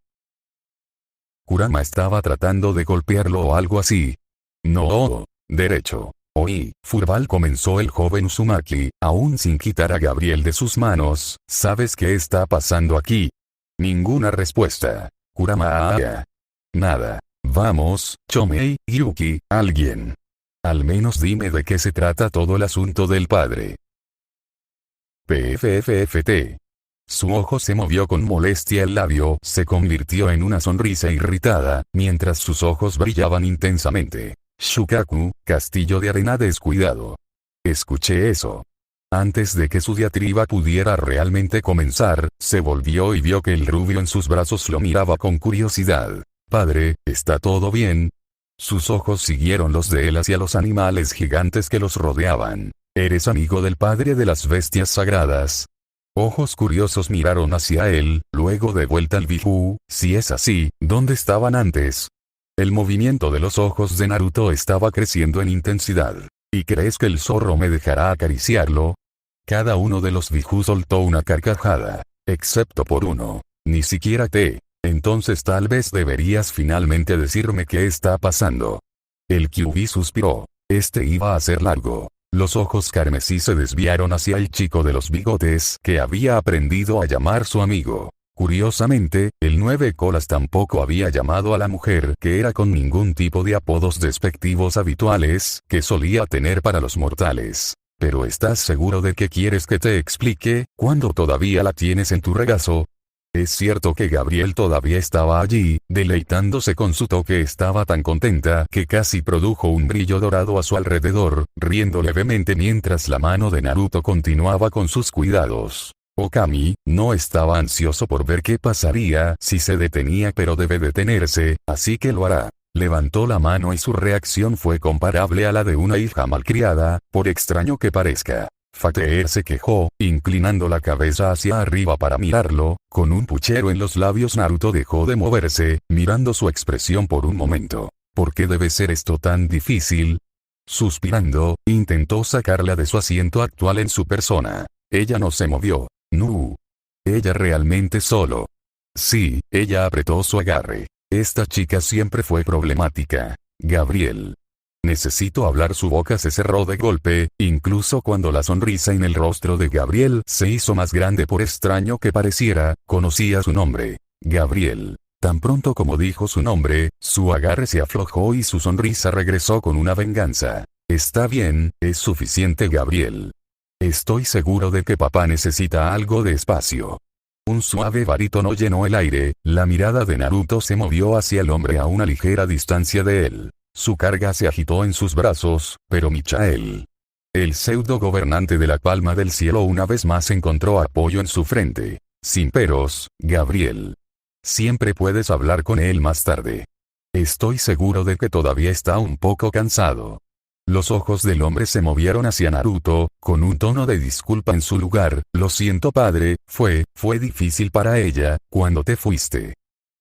Kurama estaba tratando de golpearlo o algo así. No, derecho. Oí, Furball, comenzó el joven Uzumaki, aún sin quitar a Gabriel de sus manos. ¿Sabes qué está pasando aquí? Ninguna respuesta. Kurama. Nada. Vamos, Chomei, Yuki, alguien. Al menos dime de qué se trata todo el asunto del padre. PFFFT. Su ojo se movió con molestia, el labio se convirtió en una sonrisa irritada, mientras sus ojos brillaban intensamente. Shukaku, castillo de arena descuidado. Escuché eso. Antes de que su diatriba pudiera realmente comenzar, se volvió y vio que el rubio en sus brazos lo miraba con curiosidad. Padre, ¿está todo bien? Sus ojos siguieron los de él hacia los animales gigantes que los rodeaban. ¿Eres amigo del padre de las bestias sagradas? Ojos curiosos miraron hacia él, luego de vuelta al Biju. Si es así, ¿dónde estaban antes? El movimiento de los ojos de Naruto estaba creciendo en intensidad. ¿Y crees que el zorro me dejará acariciarlo? Cada uno de los Biju soltó una carcajada. Excepto por uno. Ni siquiera te. Entonces tal vez deberías finalmente decirme qué está pasando. El Kyuubi suspiró. Este iba a ser largo. Los ojos carmesí se desviaron hacia el chico de los bigotes que había aprendido a llamar su amigo. Curiosamente, el 9 colas tampoco había llamado a la mujer que era con ningún tipo de apodos despectivos habituales que solía tener para los mortales. Pero ¿estás seguro de que quieres que te explique, cuando todavía la tienes en tu regazo? Es cierto que Gabriel todavía estaba allí, deleitándose con su toque. Estaba tan contenta que casi produjo un brillo dorado a su alrededor, riendo levemente mientras la mano de Naruto continuaba con sus cuidados. Okami no estaba ansioso por ver qué pasaría si se detenía, pero debe detenerse, así que lo hará. Levantó la mano y su reacción fue comparable a la de una hija malcriada, por extraño que parezca. Fateh se quejó, inclinando la cabeza hacia arriba para mirarlo, con un puchero en los labios. Naruto dejó de moverse, mirando su expresión por un momento. ¿Por qué debe ser esto tan difícil? Suspirando, intentó sacarla de su asiento actual en su persona. Ella no se movió. No. Ella realmente solo. Sí, ella apretó su agarre. Esta chica siempre fue problemática. Gabriel. Necesito hablar. Su boca se cerró de golpe, incluso cuando la sonrisa en el rostro de Gabriel se hizo más grande por extraño que pareciera. Conocía su nombre. Gabriel. Tan pronto como dijo su nombre, su agarre se aflojó y su sonrisa regresó con una venganza. Está bien, es suficiente, Gabriel. Estoy seguro de que papá necesita algo de espacio. Un suave barítono llenó el aire. La mirada de Naruto se movió hacia el hombre a una ligera distancia de él. Su carga se agitó en sus brazos, pero Michael, el pseudo gobernante de la Palma del Cielo, una vez más encontró apoyo en su frente. Sin peros, Gabriel. Siempre puedes hablar con él más tarde. Estoy seguro de que todavía está un poco cansado. Los ojos del hombre se movieron hacia Naruto, con un tono de disculpa en su lugar. Lo siento, padre, fue difícil para ella, cuando te fuiste.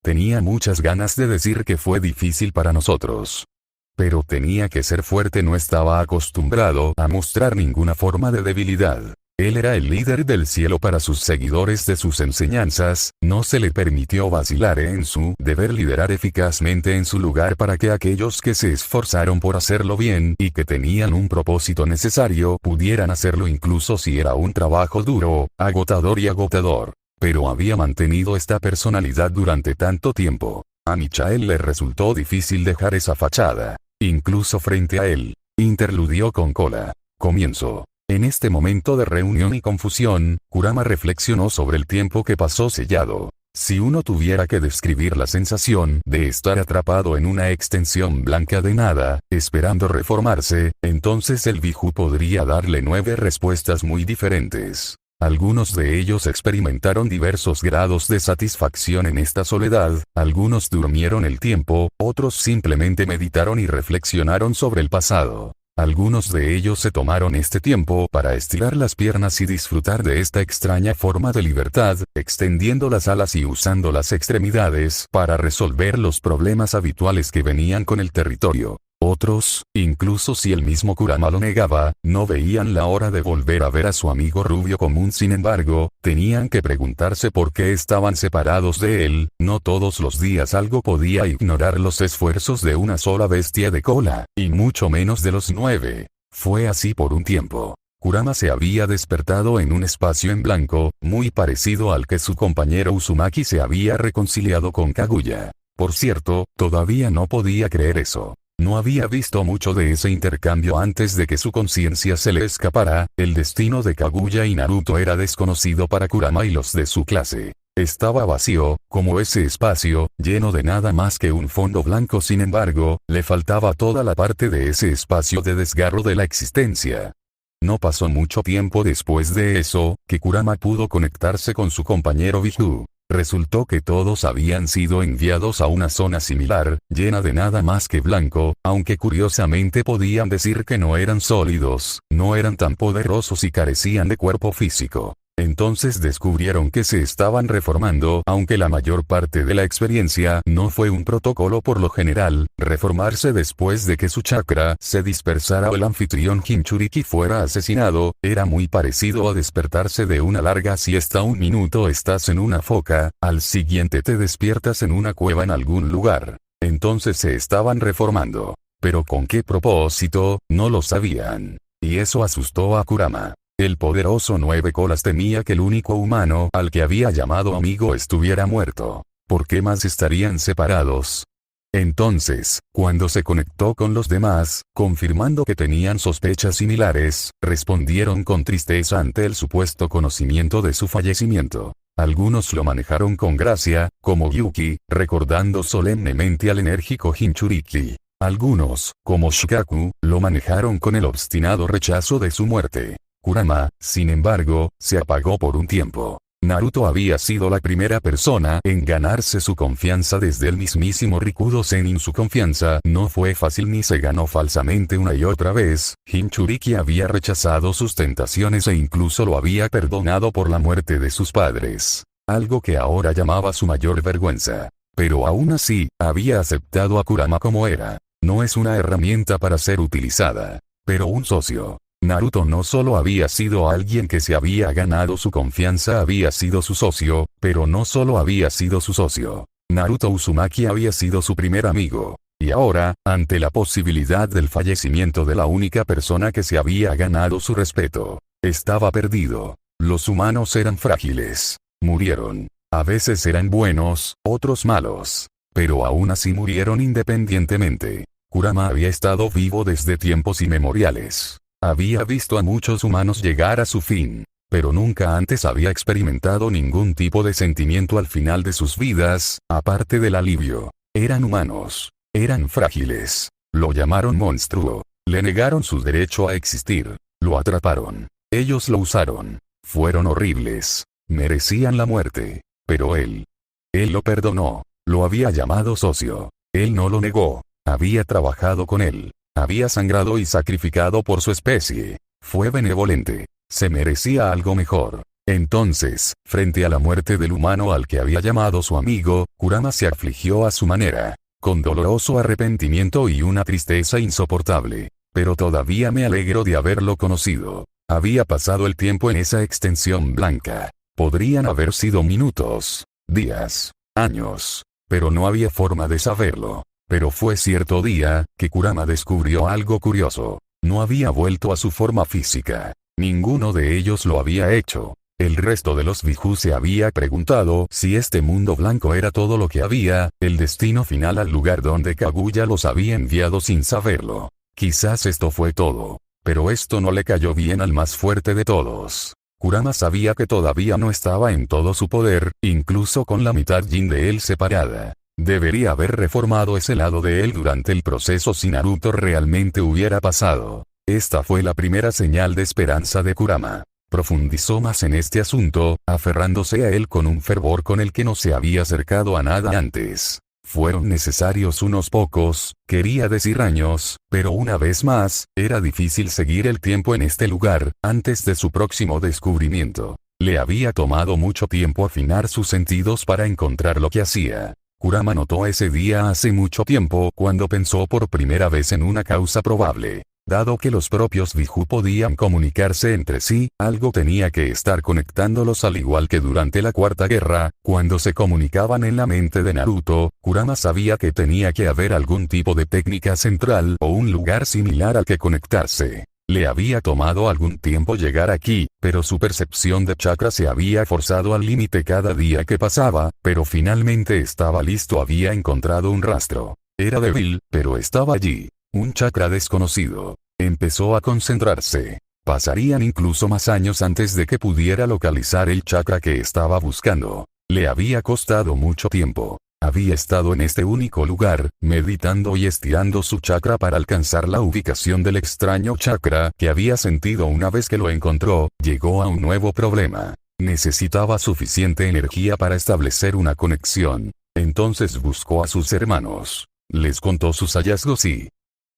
Tenía muchas ganas de decir que fue difícil para nosotros. Pero tenía que ser fuerte. No estaba acostumbrado a mostrar ninguna forma de debilidad. Él era el líder del cielo para sus seguidores. De sus enseñanzas, no se le permitió vacilar en su deber liderar eficazmente en su lugar para que aquellos que se esforzaron por hacerlo bien y que tenían un propósito necesario pudieran hacerlo, incluso si era un trabajo duro, agotador. Pero había mantenido esta personalidad durante tanto tiempo. A Michael le resultó difícil dejar esa fachada. Incluso frente a él. Interludió con cola. Comienzo. En este momento de reunión y confusión, Kurama reflexionó sobre el tiempo que pasó sellado. Si uno tuviera que describir la sensación de estar atrapado en una extensión blanca de nada, esperando reformarse, entonces el Biju podría darle 9 respuestas muy diferentes. Algunos de ellos experimentaron diversos grados de satisfacción en esta soledad, algunos durmieron el tiempo, otros simplemente meditaron y reflexionaron sobre el pasado. Algunos de ellos se tomaron este tiempo para estirar las piernas y disfrutar de esta extraña forma de libertad, extendiendo las alas y usando las extremidades para resolver los problemas habituales que venían con el territorio. Otros, incluso si el mismo Kurama lo negaba, no veían la hora de volver a ver a su amigo rubio común. Sin embargo, tenían que preguntarse por qué estaban separados de él. No todos los días algo podía ignorar los esfuerzos de una sola bestia de cola, y mucho menos de los 9. Fue así por un tiempo. Kurama se había despertado en un espacio en blanco, muy parecido al que su compañero Uzumaki se había reconciliado con Kaguya. Por cierto, todavía no podía creer eso. No había visto mucho de ese intercambio antes de que su conciencia se le escapara. El destino de Kaguya y Naruto era desconocido para Kurama y los de su clase. Estaba vacío, como ese espacio, lleno de nada más que un fondo blanco. Sin embargo, le faltaba toda la parte de ese espacio de desgarro de la existencia. No pasó mucho tiempo después de eso, que Kurama pudo conectarse con su compañero Biju. Resultó que todos habían sido enviados a una zona similar, llena de nada más que blanco, aunque curiosamente podían decir que no eran sólidos, no eran tan poderosos y carecían de cuerpo físico. Entonces descubrieron que se estaban reformando. Aunque la mayor parte de la experiencia no fue un protocolo. Por lo general, reformarse después de que su chakra se dispersara o el anfitrión Jinchuriki fuera asesinado, era muy parecido a despertarse de una larga siesta. Un minuto estás en una foca, al siguiente te despiertas en una cueva en algún lugar. Entonces se estaban reformando. Pero ¿con qué propósito? No lo sabían. Y eso asustó a Kurama. El poderoso 9 colas temía que el único humano al que había llamado amigo estuviera muerto. ¿Por qué más estarían separados? Entonces, cuando se conectó con los demás, confirmando que tenían sospechas similares, respondieron con tristeza ante el supuesto conocimiento de su fallecimiento. Algunos lo manejaron con gracia, como Yuki, recordando solemnemente al enérgico Jinchuriki. Algunos, como Shikaku, lo manejaron con el obstinado rechazo de su muerte. Kurama, sin embargo, se apagó por un tiempo. Naruto había sido la primera persona en ganarse su confianza desde el mismísimo Rikudo Sennin. Su confianza no fue fácil ni se ganó falsamente una y otra vez. Jinchuriki había rechazado sus tentaciones e incluso lo había perdonado por la muerte de sus padres. Algo que ahora llamaba su mayor vergüenza. Pero aún así, había aceptado a Kurama como era. No es una herramienta para ser utilizada, pero un socio. Naruto no solo había sido alguien que se había ganado su confianza, había sido su socio, pero no solo había sido su socio. Naruto Uzumaki había sido su primer amigo. Y ahora, ante la posibilidad del fallecimiento de la única persona que se había ganado su respeto, estaba perdido. Los humanos eran frágiles. Murieron. A veces eran buenos, otros malos. Pero aún así murieron independientemente. Kurama había estado vivo desde tiempos inmemoriales. Había visto a muchos humanos llegar a su fin, pero nunca antes había experimentado ningún tipo de sentimiento al final de sus vidas, aparte del alivio. Eran humanos. Eran frágiles. Lo llamaron monstruo. Le negaron su derecho a existir. Lo atraparon. Ellos lo usaron. Fueron horribles. Merecían la muerte. Pero él lo perdonó. Lo había llamado socio. Él no lo negó. Había trabajado con él. Había sangrado y sacrificado por su especie. Fue benevolente. Se merecía algo mejor. Entonces, frente a la muerte del humano al que había llamado su amigo, Kurama se afligió a su manera. Con doloroso arrepentimiento y una tristeza insoportable. Pero todavía me alegro de haberlo conocido. Había pasado el tiempo en esa extensión blanca. Podrían haber sido minutos, días, años. Pero no había forma de saberlo. Pero fue cierto día, que Kurama descubrió algo curioso. No había vuelto a su forma física. Ninguno de ellos lo había hecho. El resto de los Biju se había preguntado si este mundo blanco era todo lo que había, el destino final al lugar donde Kaguya los había enviado sin saberlo. Quizás esto fue todo. Pero esto no le cayó bien al más fuerte de todos. Kurama sabía que todavía no estaba en todo su poder, incluso con la mitad Jin de él separada. Debería haber reformado ese lado de él durante el proceso si Naruto realmente hubiera pasado. Esta fue la primera señal de esperanza de Kurama. Profundizó más en este asunto, aferrándose a él con un fervor con el que no se había acercado a nada antes. Fueron necesarios unos pocos, quería decir años, pero una vez más, era difícil seguir el tiempo en este lugar, antes de su próximo descubrimiento. Le había tomado mucho tiempo afinar sus sentidos para encontrar lo que hacía. Kurama notó ese día hace mucho tiempo cuando pensó por primera vez en una causa probable. Dado que los propios Biju podían comunicarse entre sí, algo tenía que estar conectándolos al igual que durante la Cuarta Guerra, cuando se comunicaban en la mente de Naruto, Kurama sabía que tenía que haber algún tipo de técnica central o un lugar similar al que conectarse. Le había tomado algún tiempo llegar aquí, pero su percepción de chakra se había forzado al límite cada día que pasaba, pero finalmente estaba listo. Había encontrado un rastro. Era débil, pero estaba allí. Un chakra desconocido. Empezó a concentrarse. Pasarían incluso más años antes de que pudiera localizar el chakra que estaba buscando. Le había costado mucho tiempo. Había estado en este único lugar, meditando y estirando su chakra para alcanzar la ubicación del extraño chakra que había sentido una vez que lo encontró. Llegó a un nuevo problema. Necesitaba suficiente energía para establecer una conexión. Entonces buscó a sus hermanos. Les contó sus hallazgos y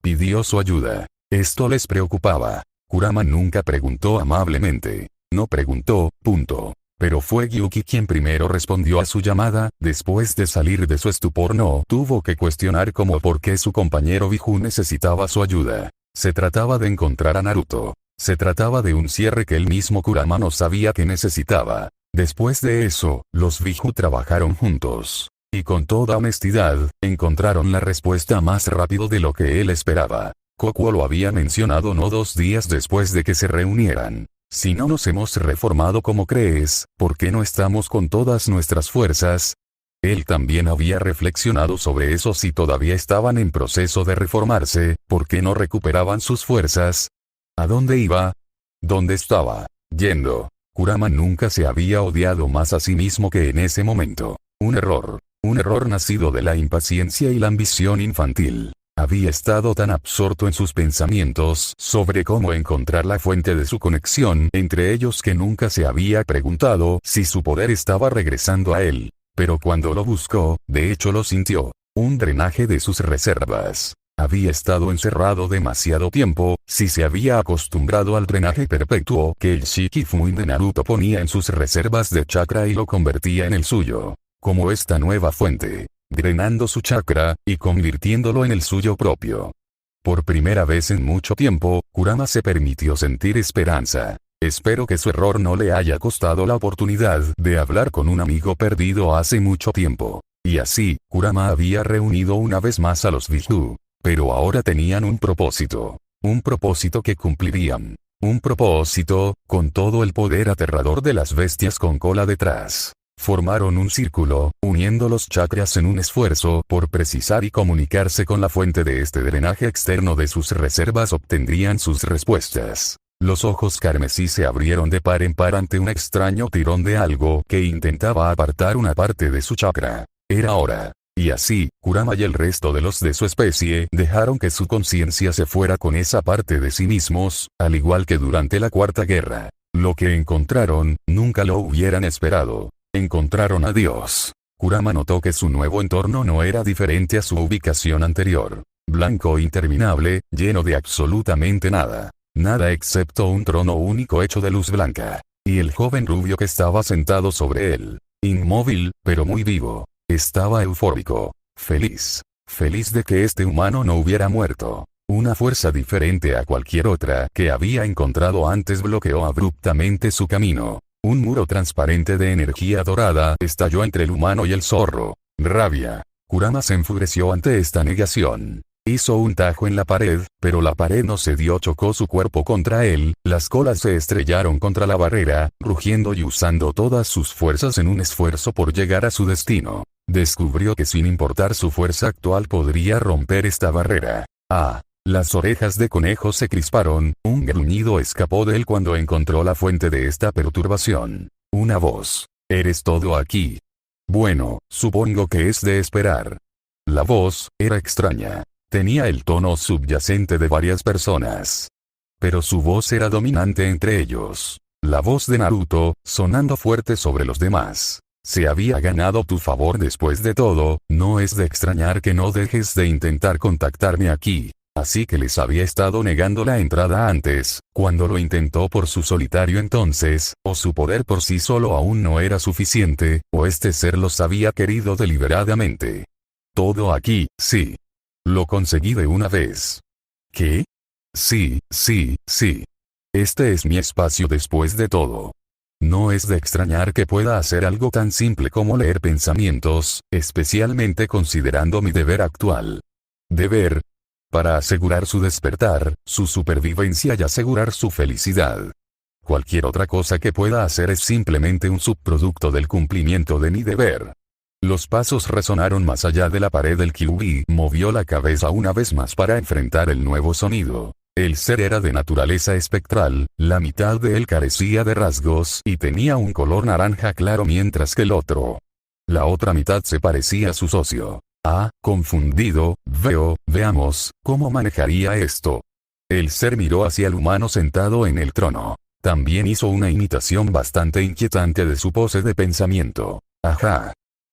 pidió su ayuda. Esto les preocupaba. Kurama nunca preguntó amablemente. No preguntó, punto. Pero fue Gyuki quien primero respondió a su llamada. Después de salir de su estupor no tuvo que cuestionar cómo o por qué su compañero Biju necesitaba su ayuda. Se trataba de encontrar a Naruto. Se trataba de un cierre que el mismo Kurama no sabía que necesitaba. Después de eso, los Biju trabajaron juntos. Y con toda honestidad, encontraron la respuesta más rápido de lo que él esperaba. Kokuo lo había mencionado no 2 días después de que se reunieran. Si no nos hemos reformado como crees, ¿por qué no estamos con todas nuestras fuerzas? Él también había reflexionado sobre eso. Si todavía estaban en proceso de reformarse, ¿por qué no recuperaban sus fuerzas? ¿A dónde iba? ¿Dónde estaba yendo? Kurama nunca se había odiado más a sí mismo que en ese momento. Un error nacido de la impaciencia y la ambición infantil. Había estado tan absorto en sus pensamientos sobre cómo encontrar la fuente de su conexión entre ellos que nunca se había preguntado si su poder estaba regresando a él. Pero cuando lo buscó, de hecho lo sintió. Un drenaje de sus reservas. Había estado encerrado demasiado tiempo, si se había acostumbrado al drenaje perpetuo que el Shikifuin de Naruto ponía en sus reservas de chakra y lo convertía en el suyo. Como esta nueva fuente, drenando su chakra, y convirtiéndolo en el suyo propio. Por primera vez en mucho tiempo, Kurama se permitió sentir esperanza. Espero que su error no le haya costado la oportunidad de hablar con un amigo perdido hace mucho tiempo. Y así, Kurama había reunido una vez más a los Biju. Pero ahora tenían un propósito. Un propósito que cumplirían. Un propósito, con todo el poder aterrador de las bestias con cola detrás. Formaron un círculo, uniendo los chakras en un esfuerzo por precisar y comunicarse con la fuente de este drenaje externo de sus reservas obtendrían sus respuestas. Los ojos carmesí se abrieron de par en par ante un extraño tirón de algo que intentaba apartar una parte de su chakra. Era hora. Y así, Kurama y el resto de los de su especie dejaron que su conciencia se fuera con esa parte de sí mismos, al igual que durante la Cuarta Guerra. Lo que encontraron, nunca lo hubieran esperado. Encontraron a Dios. Kurama notó que su nuevo entorno no era diferente a su ubicación anterior. Blanco interminable, lleno de absolutamente nada. Nada excepto un trono único hecho de luz blanca. Y el joven rubio que estaba sentado sobre él. Inmóvil, pero muy vivo. Estaba eufórico. Feliz. Feliz de que este humano no hubiera muerto. Una fuerza diferente a cualquier otra que había encontrado antes bloqueó abruptamente su camino. Un muro transparente de energía dorada estalló entre el humano y el zorro. Rabia. Kurama se enfureció ante esta negación. Hizo un tajo en la pared, pero la pared no cedió, chocó su cuerpo contra él, las colas se estrellaron contra la barrera, rugiendo y usando todas sus fuerzas en un esfuerzo por llegar a su destino. Descubrió que sin importar su fuerza actual podría romper esta barrera. Las orejas de conejo se crisparon, un gruñido escapó de él cuando encontró la fuente de esta perturbación. Una voz. ¿Eres todo aquí? Bueno, supongo que es de esperar. La voz era extraña. Tenía el tono subyacente de varias personas. Pero su voz era dominante entre ellos. La voz de Naruto, sonando fuerte sobre los demás. Se había ganado tu favor después de todo, no es de extrañar que no dejes de intentar contactarme aquí. Así que les había estado negando la entrada antes, cuando lo intentó por su solitario entonces, o su poder por sí solo aún no era suficiente, o este ser los había querido deliberadamente. Todo aquí, sí. Lo conseguí de una vez. ¿Qué? Sí. Este es mi espacio después de todo. No es de extrañar que pueda hacer algo tan simple como leer pensamientos, especialmente considerando mi deber actual. Deber. Para asegurar su despertar, su supervivencia y asegurar su felicidad. Cualquier otra cosa que pueda hacer es simplemente un subproducto del cumplimiento de mi deber. Los pasos resonaron más allá de la pared del Kyuubi movió la cabeza una vez más para enfrentar el nuevo sonido. El ser era de naturaleza espectral, la mitad de él carecía de rasgos y tenía un color naranja claro mientras que el otro. La otra mitad se parecía a su socio. Confundido, veamos, ¿cómo manejaría esto? El ser miró hacia el humano sentado en el trono. También hizo una imitación bastante inquietante de su pose de pensamiento.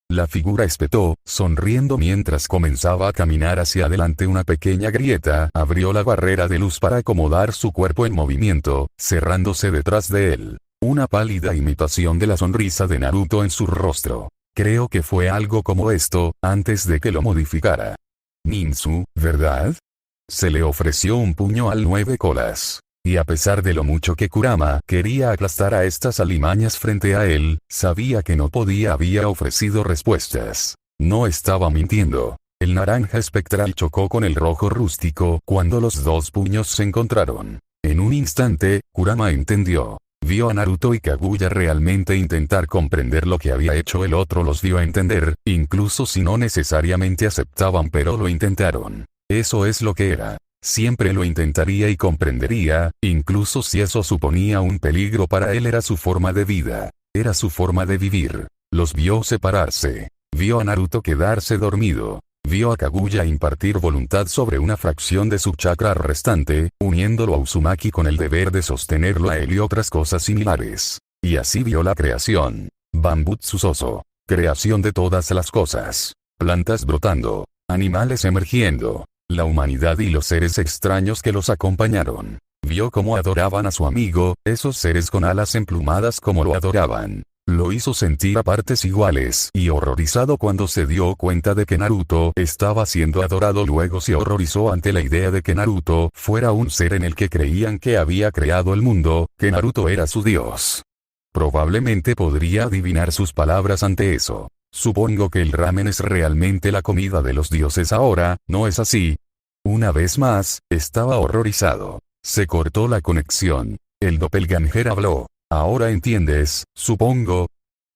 La figura espetó, sonriendo mientras comenzaba a caminar hacia adelante. Una pequeña grieta abrió la barrera de luz para acomodar su cuerpo en movimiento, cerrándose detrás de él. Una pálida imitación de la sonrisa de Naruto en su rostro. Creo que fue algo como esto, antes de que lo modificara. Ninsu, ¿verdad? Se le ofreció un puño al 9 colas. Y a pesar de lo mucho que Kurama quería aplastar a estas alimañas frente a él, sabía que no podía. Había ofrecido respuestas. No estaba mintiendo. El naranja espectral chocó con el rojo rústico cuando los dos puños se encontraron. En un instante, Kurama entendió. Vio a Naruto y Kaguya realmente intentar comprender lo que había hecho el otro. Los vio entender, incluso si no necesariamente aceptaban, pero lo intentaron. Eso es lo que era. Siempre lo intentaría y comprendería, incluso si eso suponía un peligro para él. Era su forma de vida. Era su forma de vivir. Los vio separarse. Vio a Naruto quedarse dormido. Vio a Kaguya impartir voluntad sobre una fracción de su chakra restante, uniéndolo a Uzumaki con el deber de sostenerlo a él y otras cosas similares. Y así vio la creación. Bambutsu Soso. Creación de todas las cosas. Plantas brotando. Animales emergiendo. La humanidad y los seres extraños que los acompañaron. Vio cómo adoraban a su amigo, esos seres con alas emplumadas como lo adoraban. Lo hizo sentir a partes iguales y horrorizado cuando se dio cuenta de que Naruto estaba siendo adorado. Luego se horrorizó ante la idea de que Naruto fuera un ser en el que creían que había creado el mundo, que Naruto era su dios. Probablemente podría adivinar sus palabras ante eso. Supongo que el ramen es realmente la comida de los dioses ahora, ¿no es así? Una vez más, estaba horrorizado. Se cortó la conexión. El doppelganger habló. Ahora entiendes, supongo.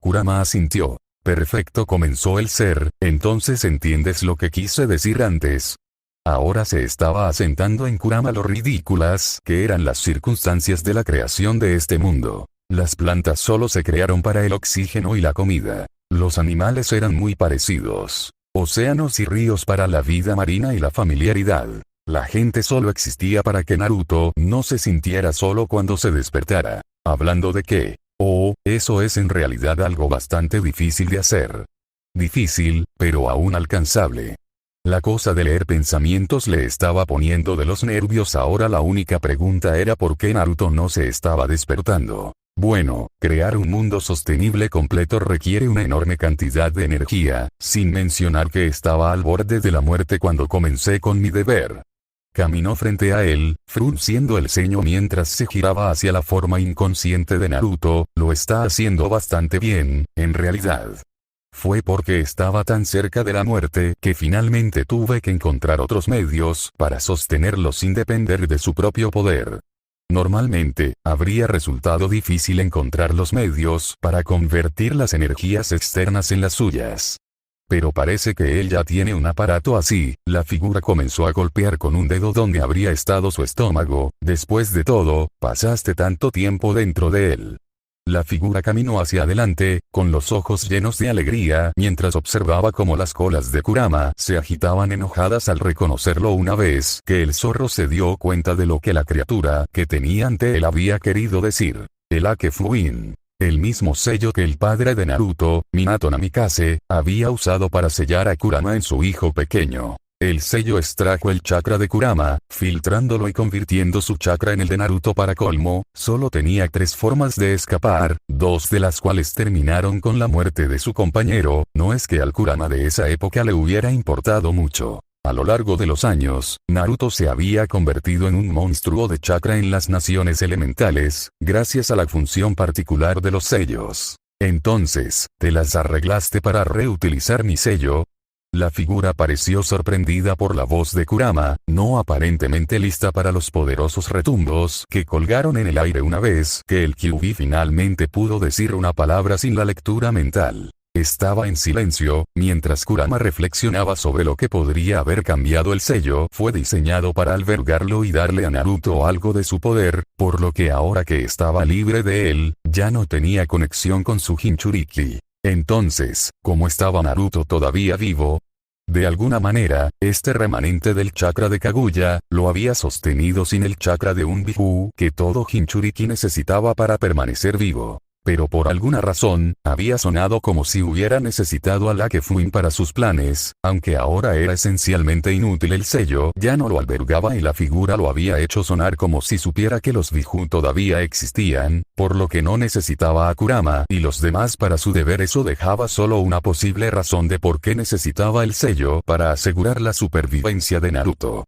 Kurama asintió. Perfecto, comenzó el ser, entonces entiendes lo que quise decir antes. Ahora se estaba asentando en Kurama lo ridículas que eran las circunstancias de la creación de este mundo. Las plantas solo se crearon para el oxígeno y la comida. Los animales eran muy parecidos. Océanos y ríos para la vida marina y la familiaridad. La gente solo existía para que Naruto no se sintiera solo cuando se despertara. ¿Hablando de qué? Eso es en realidad algo bastante difícil de hacer. Difícil, pero aún alcanzable. La cosa de leer pensamientos le estaba poniendo de los nervios. Ahora la única pregunta era por qué Naruto no se estaba despertando. Bueno, crear un mundo sostenible completo requiere una enorme cantidad de energía, sin mencionar que estaba al borde de la muerte cuando comencé con mi deber. Caminó frente a él, frunciendo el ceño mientras se giraba hacia la forma inconsciente de Naruto. Lo está haciendo bastante bien, en realidad. Fue porque estaba tan cerca de la muerte que finalmente tuve que encontrar otros medios para sostenerlo sin depender de su propio poder. Normalmente, habría resultado difícil encontrar los medios para convertir las energías externas en las suyas. Pero parece que él ya tiene un aparato así. La figura comenzó a golpear con un dedo donde habría estado su estómago. Después de todo, pasaste tanto tiempo dentro de él. La figura caminó hacia adelante, con los ojos llenos de alegría, mientras observaba cómo las colas de Kurama se agitaban enojadas al reconocerlo. Una vez que el zorro se dio cuenta de lo que la criatura que tenía ante él había querido decir. El Akefuin. El mismo sello que el padre de Naruto, Minato Namikaze, había usado para sellar a Kurama en su hijo pequeño. El sello extrajo el chakra de Kurama, filtrándolo y convirtiendo su chakra en el de Naruto. Para colmo, solo tenía 3 formas de escapar, 2 de las cuales terminaron con la muerte de su compañero. No es que al Kurama de esa época le hubiera importado mucho. A lo largo de los años, Naruto se había convertido en un monstruo de chakra en las naciones elementales, gracias a la función particular de los sellos. Entonces, ¿te las arreglaste para reutilizar mi sello? La figura pareció sorprendida por la voz de Kurama, no aparentemente lista para los poderosos retumbos que colgaron en el aire una vez que el Kyuubi finalmente pudo decir una palabra sin la lectura mental. Estaba en silencio, mientras Kurama reflexionaba sobre lo que podría haber cambiado el sello. Fue diseñado para albergarlo y darle a Naruto algo de su poder, por lo que ahora que estaba libre de él, ya no tenía conexión con su Jinchuriki. Entonces, ¿cómo estaba Naruto todavía vivo? De alguna manera, este remanente del chakra de Kaguya, lo había sostenido sin el chakra de un Bifu que todo Jinchuriki necesitaba para permanecer vivo. Pero por alguna razón, había sonado como si hubiera necesitado al Akefuin para sus planes, aunque ahora era esencialmente inútil. El sello ya no lo albergaba y la figura lo había hecho sonar como si supiera que los Bifu todavía existían, por lo que no necesitaba a Kurama y los demás para su deber. Eso dejaba solo una posible razón de por qué necesitaba el sello para asegurar la supervivencia de Naruto.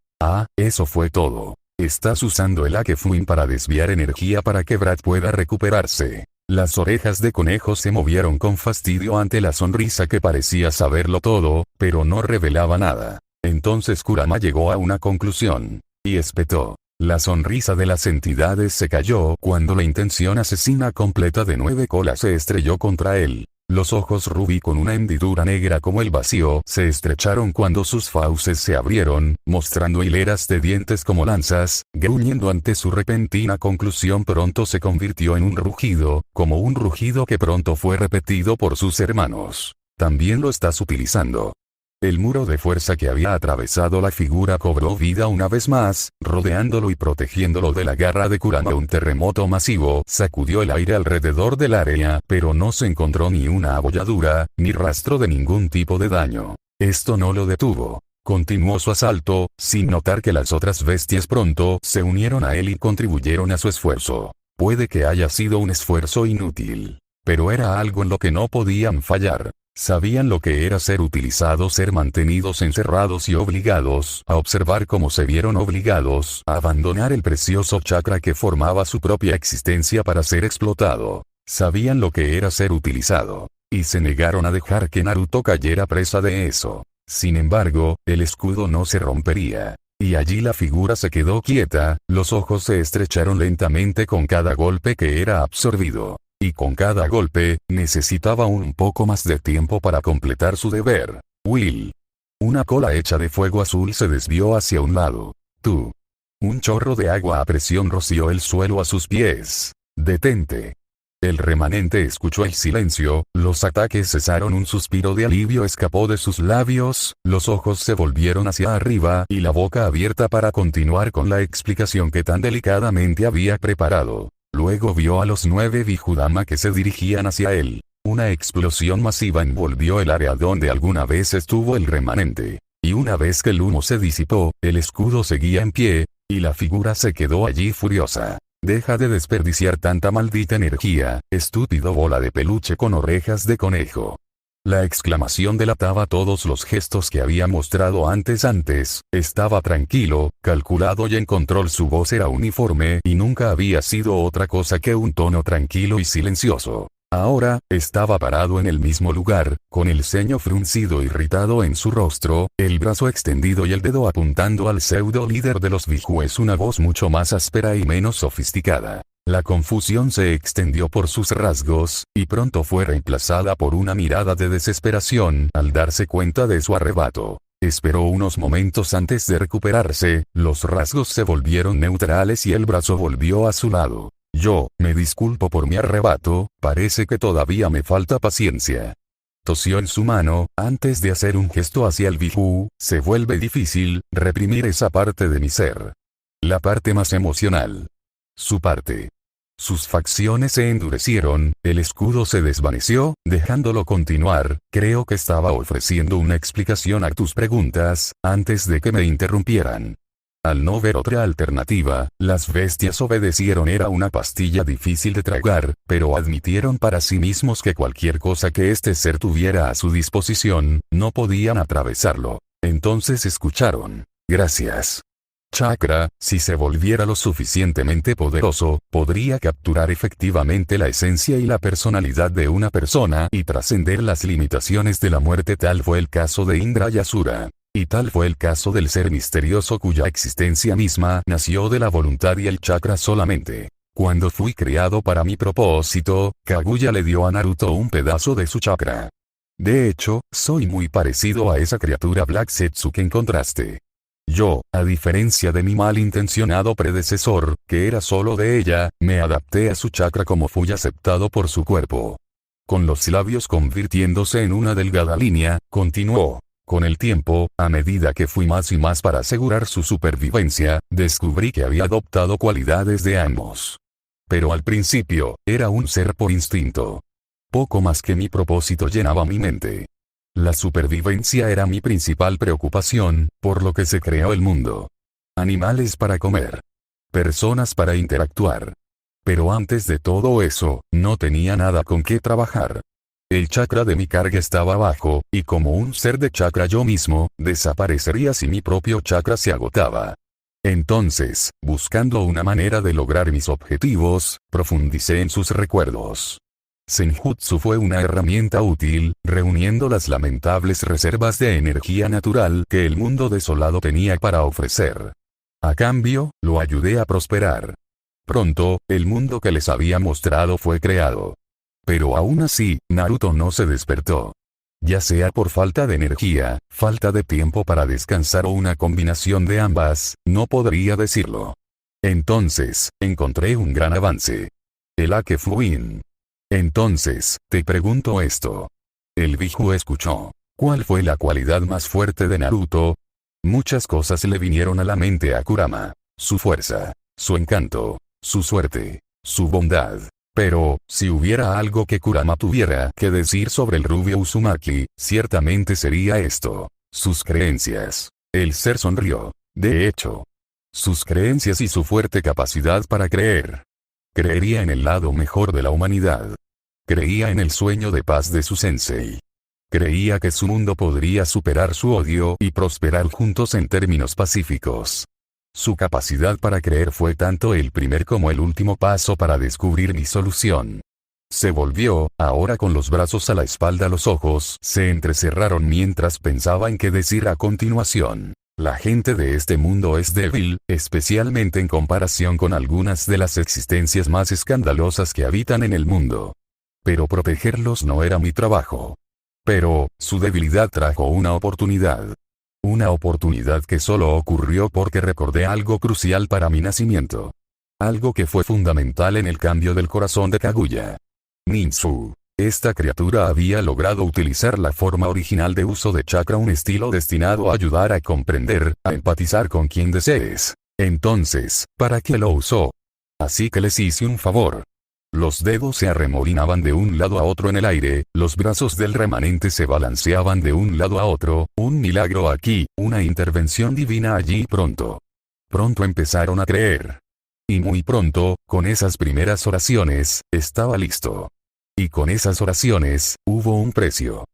Eso fue todo. Estás usando el Akefuin para desviar energía para que Brad pueda recuperarse. Las orejas de conejo se movieron con fastidio ante la sonrisa que parecía saberlo todo, pero no revelaba nada. Entonces Kurama llegó a una conclusión. Y espetó. La sonrisa de las entidades se cayó cuando la intención asesina completa de 9 colas se estrelló contra él. Los ojos rubí con una hendidura negra como el vacío se estrecharon cuando sus fauces se abrieron, mostrando hileras de dientes como lanzas, gruñendo ante su repentina conclusión pronto se convirtió en un rugido, como un rugido que pronto fue repetido por sus hermanos. También lo estás utilizando. El muro de fuerza que había atravesado la figura cobró vida una vez más, rodeándolo y protegiéndolo de la garra de Kurama. Un terremoto masivo sacudió el aire alrededor del área, pero no se encontró ni una abolladura, ni rastro de ningún tipo de daño. Esto no lo detuvo. Continuó su asalto, sin notar que las otras bestias pronto se unieron a él y contribuyeron a su esfuerzo. Puede que haya sido un esfuerzo inútil, pero era algo en lo que no podían fallar. Sabían lo que era ser utilizados, ser mantenidos encerrados y obligados a observar cómo se vieron obligados a abandonar el precioso chakra que formaba su propia existencia para ser explotado. Sabían lo que era ser utilizado, y se negaron a dejar que Naruto cayera presa de eso. Sin embargo, el escudo no se rompería. Y allí la figura se quedó quieta, los ojos se estrecharon lentamente con cada golpe que era absorbido. Y con cada golpe, necesitaba un poco más de tiempo para completar su deber. Will. Una cola hecha de fuego azul se desvió hacia un lado. Tú. Un chorro de agua a presión roció el suelo a sus pies. Detente. El remanente escuchó el silencio, los ataques cesaron, un suspiro de alivio escapó de sus labios, los ojos se volvieron hacia arriba y la boca abierta para continuar con la explicación que tan delicadamente había preparado. Luego vio a los 9 Bijudama que se dirigían hacia él. Una explosión masiva envolvió el área donde alguna vez estuvo el remanente. Y una vez que el humo se disipó, el escudo seguía en pie, y la figura se quedó allí furiosa. Deja de desperdiciar tanta maldita energía, estúpido bola de peluche con orejas de conejo. La exclamación delataba todos los gestos que había mostrado antes. Estaba tranquilo, calculado y en control. Su voz era uniforme y nunca había sido otra cosa que un tono tranquilo y silencioso. Ahora, estaba parado en el mismo lugar, con el ceño fruncido irritado en su rostro, el brazo extendido y el dedo apuntando al pseudo líder de los Bijúes. Una voz mucho más áspera y menos sofisticada. La confusión se extendió por sus rasgos, y pronto fue reemplazada por una mirada de desesperación al darse cuenta de su arrebato. Esperó unos momentos antes de recuperarse, los rasgos se volvieron neutrales y el brazo volvió a su lado. Yo, me disculpo por mi arrebato, parece que todavía me falta paciencia. Tosió en su mano, antes de hacer un gesto hacia el Bijú. Se vuelve difícil reprimir esa parte de mi ser. La parte más emocional. Su parte. Sus facciones se endurecieron, el escudo se desvaneció, dejándolo continuar. Creo que estaba ofreciendo una explicación a tus preguntas, antes de que me interrumpieran. Al no ver otra alternativa, las bestias obedecieron. Era una pastilla difícil de tragar, pero admitieron para sí mismos que cualquier cosa que este ser tuviera a su disposición, no podían atravesarlo. Entonces escucharon. Gracias. Chakra, si se volviera lo suficientemente poderoso, podría capturar efectivamente la esencia y la personalidad de una persona y trascender las limitaciones de la muerte. Tal fue el caso de Indra y Asura. Y tal fue el caso del ser misterioso cuya existencia misma nació de la voluntad y el chakra solamente. Cuando fui creado para mi propósito, Kaguya le dio a Naruto un pedazo de su chakra. De hecho, soy muy parecido a esa criatura Black Zetsu que encontraste. Yo, a diferencia de mi malintencionado predecesor, que era solo de ella, me adapté a su chakra como fui aceptado por su cuerpo. Con los labios convirtiéndose en una delgada línea, continuó. Con el tiempo, a medida que fui más y más para asegurar su supervivencia, descubrí que había adoptado cualidades de ambos. Pero al principio, era un ser por instinto. Poco más que mi propósito llenaba mi mente. La supervivencia era mi principal preocupación, por lo que se creó el mundo. Animales para comer. Personas para interactuar. Pero antes de todo eso, no tenía nada con qué trabajar. El chakra de mi carga estaba bajo, y como un ser de chakra yo mismo, desaparecería si mi propio chakra se agotaba. Entonces, buscando una manera de lograr mis objetivos, profundicé en sus recuerdos. Senjutsu fue una herramienta útil, reuniendo las lamentables reservas de energía natural que el mundo desolado tenía para ofrecer. A cambio, lo ayudé a prosperar. Pronto, el mundo que les había mostrado fue creado. Pero aún así, Naruto no se despertó. Ya sea por falta de energía, falta de tiempo para descansar o una combinación de ambas, no podría decirlo. Entonces, encontré un gran avance. El Akefuin. Entonces, te pregunto esto. El Biju escuchó. ¿Cuál fue la cualidad más fuerte de Naruto? Muchas cosas le vinieron a la mente a Kurama. Su fuerza, su encanto, su suerte, su bondad. Pero, si hubiera algo que Kurama tuviera que decir sobre el rubio Uzumaki, ciertamente sería esto. Sus creencias. El ser sonrió. De hecho, sus creencias y su fuerte capacidad para creer. Creería en el lado mejor de la humanidad. Creía en el sueño de paz de su sensei. Creía que su mundo podría superar su odio y prosperar juntos en términos pacíficos. Su capacidad para creer fue tanto el primer como el último paso para descubrir mi solución. Se volvió, ahora con los brazos a la espalda, los ojos se entrecerraron mientras pensaba en qué decir a continuación. La gente de este mundo es débil, especialmente en comparación con algunas de las existencias más escandalosas que habitan en el mundo. Pero protegerlos no era mi trabajo. Pero, su debilidad trajo una oportunidad. Una oportunidad que solo ocurrió porque recordé algo crucial para mi nacimiento. Algo que fue fundamental en el cambio del corazón de Kaguya. Ninsu. Esta criatura había logrado utilizar la forma original de uso de chakra, un estilo destinado a ayudar a comprender, a empatizar con quien desees. Entonces, ¿para qué lo usó? Así que les hice un favor. Los dedos se arremolinaban de un lado a otro en el aire, los brazos del remanente se balanceaban de un lado a otro, un milagro aquí, una intervención divina allí pronto. Pronto empezaron a creer. Y muy pronto, con esas primeras oraciones, estaba listo. Y con esas oraciones, hubo un precio.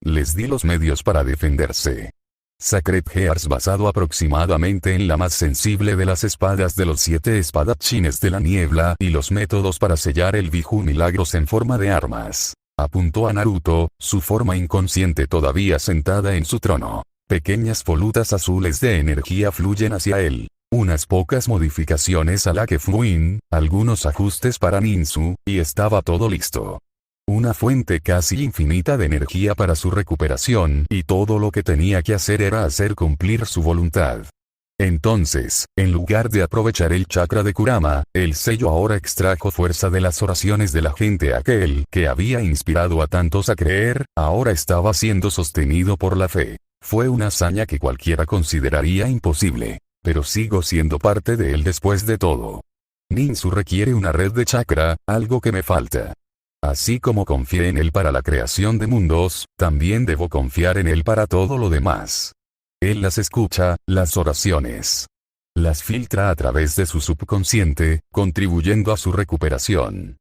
Les di los medios para defenderse. Sacred Gears, basado aproximadamente en la más sensible de las espadas de los 7 espadachines de la niebla, y los métodos para sellar el Biju milagros en forma de armas. Apuntó a Naruto, su forma inconsciente todavía sentada en su trono. Pequeñas volutas azules de energía fluyen hacia él. Unas pocas modificaciones a la Kefuin, algunos ajustes para Ninsu, y estaba todo listo. Una fuente casi infinita de energía para su recuperación, y todo lo que tenía que hacer era hacer cumplir su voluntad. Entonces, en lugar de aprovechar el chakra de Kurama, el sello ahora extrajo fuerza de las oraciones de la gente. Aquel que había inspirado a tantos a creer, ahora estaba siendo sostenido por la fe. Fue una hazaña que cualquiera consideraría imposible. Pero sigo siendo parte de él después de todo. Ninsu requiere una red de chakra, algo que me falta. Así como confié en él para la creación de mundos, también debo confiar en él para todo lo demás. Él las escucha, las oraciones. Las filtra a través de su subconsciente, contribuyendo a su recuperación.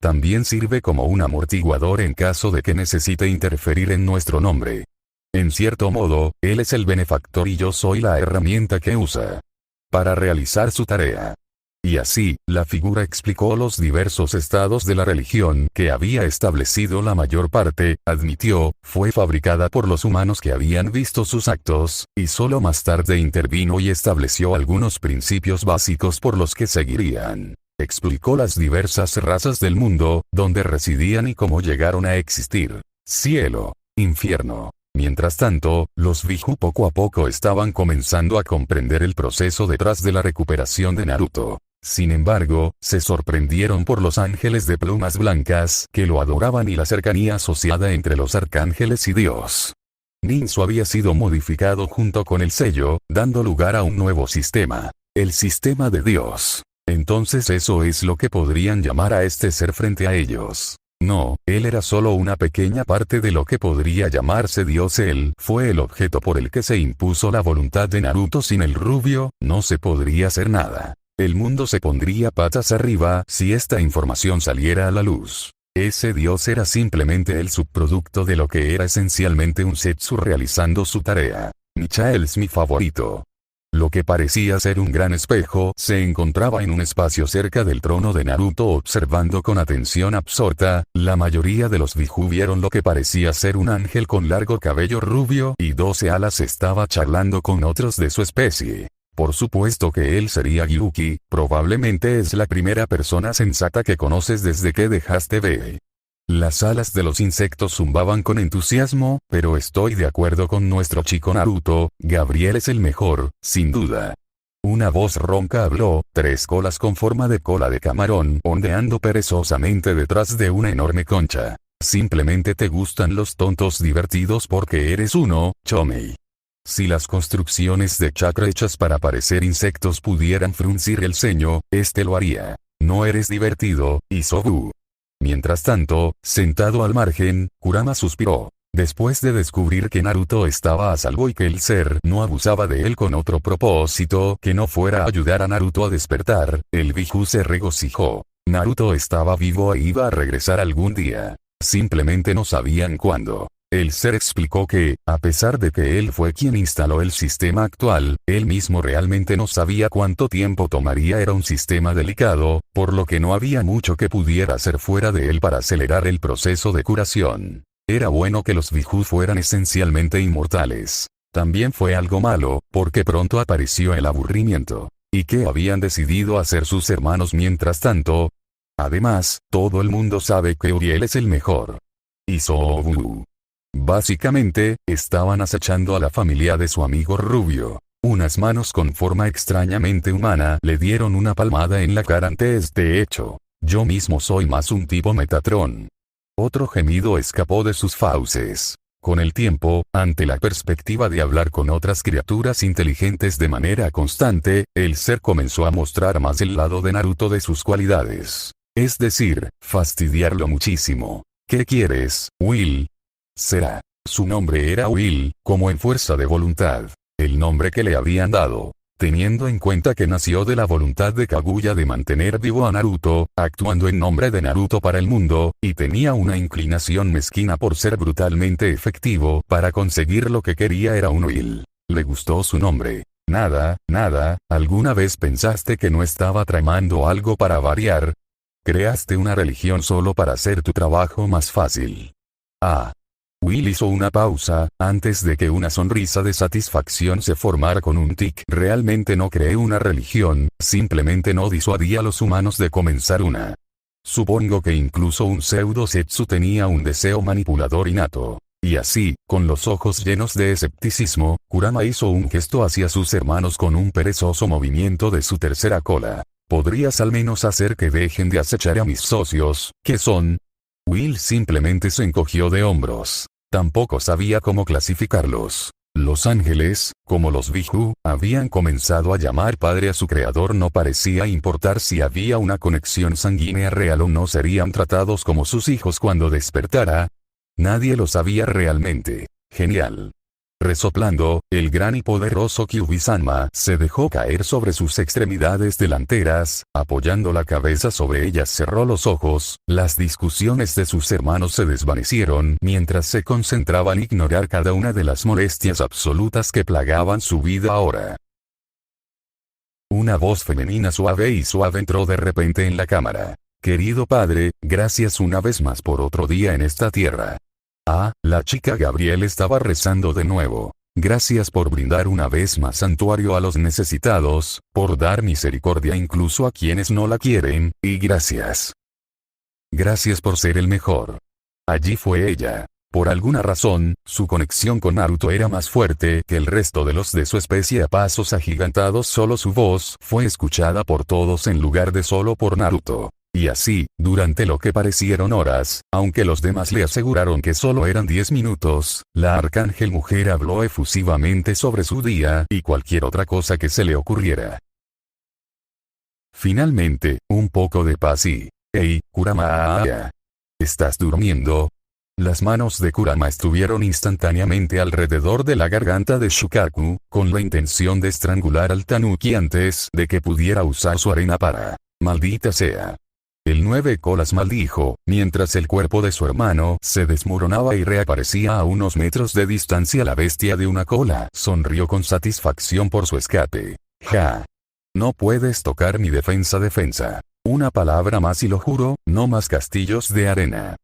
También sirve como un amortiguador en caso de que necesite interferir en nuestro nombre. En cierto modo, él es el benefactor y yo soy la herramienta que usa para realizar su tarea. Y así, la figura explicó los diversos estados de la religión que había establecido. La mayor parte, admitió, fue fabricada por los humanos que habían visto sus actos, y solo más tarde intervino y estableció algunos principios básicos por los que seguirían. Explicó las diversas razas del mundo, donde residían y cómo llegaron a existir. Cielo, infierno. Mientras tanto, los Biju poco a poco estaban comenzando a comprender el proceso detrás de la recuperación de Naruto. Sin embargo, se sorprendieron por los ángeles de plumas blancas que lo adoraban y la cercanía asociada entre los arcángeles y Dios. Ninsu había sido modificado junto con el sello, dando lugar a un nuevo sistema. El sistema de Dios. Entonces eso es lo que podrían llamar a este ser frente a ellos. No, él era solo una pequeña parte de lo que podría llamarse Dios. Él fue el objeto por el que se impuso la voluntad de Naruto. Sin el rubio, no se podría hacer nada. El mundo se pondría patas arriba si esta información saliera a la luz. Ese Dios era simplemente el subproducto de lo que era esencialmente un Zetsu realizando su tarea. Michael es mi favorito. Lo que parecía ser un gran espejo se encontraba en un espacio cerca del trono de Naruto observando con atención absorta. La mayoría de los Biju vieron lo que parecía ser un ángel con largo cabello rubio y 12 alas. Estaba charlando con otros de su especie. Por supuesto que él sería Gyuki, probablemente es la primera persona sensata que conoces desde que dejaste B. Las alas de los insectos zumbaban con entusiasmo, pero estoy de acuerdo con nuestro chico Naruto, Gabriel es el mejor, sin duda. Una voz ronca habló, 3 colas con forma de cola de camarón ondeando perezosamente detrás de una enorme concha. Simplemente te gustan los tontos divertidos porque eres uno, Chomei. Si las construcciones de chakra hechas para parecer insectos pudieran fruncir el ceño, este lo haría. No eres divertido, Isobu. Mientras tanto, sentado al margen, Kurama suspiró. Después de descubrir que Naruto estaba a salvo y que el ser no abusaba de él con otro propósito que no fuera ayudar a Naruto a despertar, el Biju se regocijó. Naruto estaba vivo e iba a regresar algún día. Simplemente no sabían cuándo. El ser explicó que, a pesar de que él fue quien instaló el sistema actual, él mismo realmente no sabía cuánto tiempo tomaría. Era un sistema delicado, por lo que no había mucho que pudiera hacer fuera de él para acelerar el proceso de curación. Era bueno que los Biju fueran esencialmente inmortales. También fue algo malo, porque pronto apareció el aburrimiento. ¿Y qué habían decidido hacer sus hermanos mientras tanto? Además, todo el mundo sabe que Uriel es el mejor. Isobu. Básicamente, estaban acechando a la familia de su amigo rubio. Unas manos con forma extrañamente humana le dieron una palmada en la cara ante este hecho. Yo mismo soy más un tipo Metatron. Otro gemido escapó de sus fauces. Con el tiempo, ante la perspectiva de hablar con otras criaturas inteligentes de manera constante, el ser comenzó a mostrar más el lado de Naruto de sus cualidades. Es decir, fastidiarlo muchísimo. ¿Qué quieres, Will? Será. Su nombre era Will, como en fuerza de voluntad. El nombre que le habían dado. Teniendo en cuenta que nació de la voluntad de Kaguya de mantener vivo a Naruto, actuando en nombre de Naruto para el mundo, y tenía una inclinación mezquina por ser brutalmente efectivo, para conseguir lo que quería era un Will. Le gustó su nombre. Nada, ¿alguna vez pensaste que no estaba tramando algo para variar? Creaste una religión solo para hacer tu trabajo más fácil. Will hizo una pausa, antes de que una sonrisa de satisfacción se formara con un tic. Realmente no creé una religión, simplemente no disuadí a los humanos de comenzar una. Supongo que incluso un pseudo Setsu tenía un deseo manipulador innato. Y así, con los ojos llenos de escepticismo, Kurama hizo un gesto hacia sus hermanos con un perezoso movimiento de su tercera cola. ¿Podrías al menos hacer que dejen de acechar a mis socios, que son? Will simplemente se encogió de hombros. Tampoco sabía cómo clasificarlos. Los ángeles, como los Biju, habían comenzado a llamar padre a su creador. No parecía importar si había una conexión sanguínea real o no. Serían tratados como sus hijos cuando despertara. Nadie lo sabía realmente. Genial. Resoplando, el gran y poderoso Kyuubi-sama se dejó caer sobre sus extremidades delanteras, apoyando la cabeza sobre ellas cerró los ojos. Las discusiones de sus hermanos se desvanecieron mientras se concentraban en ignorar cada una de las molestias absolutas que plagaban su vida ahora. Una voz femenina suave entró de repente en la cámara. Querido padre, gracias una vez más por otro día en esta tierra. La chica Gabriel estaba rezando de nuevo. Gracias por brindar una vez más santuario a los necesitados, por dar misericordia incluso a quienes no la quieren, y gracias. Gracias por ser el mejor. Allí fue ella. Por alguna razón, su conexión con Naruto era más fuerte que el resto de los de su especie. A pasos agigantados solo su voz fue escuchada por todos en lugar de solo por Naruto. Y así, durante lo que parecieron horas, aunque los demás le aseguraron que solo eran 10 minutos, la arcángel mujer habló efusivamente sobre su día y cualquier otra cosa que se le ocurriera. Finalmente, un poco de paz y... Hey, Kurama. ¿Estás durmiendo? Las manos de Kurama estuvieron instantáneamente alrededor de la garganta de Shukaku, con la intención de estrangular al tanuki antes de que pudiera usar su arena para... Maldita sea. El 9 colas maldijo, mientras el cuerpo de su hermano se desmoronaba y reaparecía a unos metros de distancia. La bestia de una cola sonrió con satisfacción por su escape. Ja. No puedes tocar mi defensa. Una palabra más y lo juro, no más castillos de arena.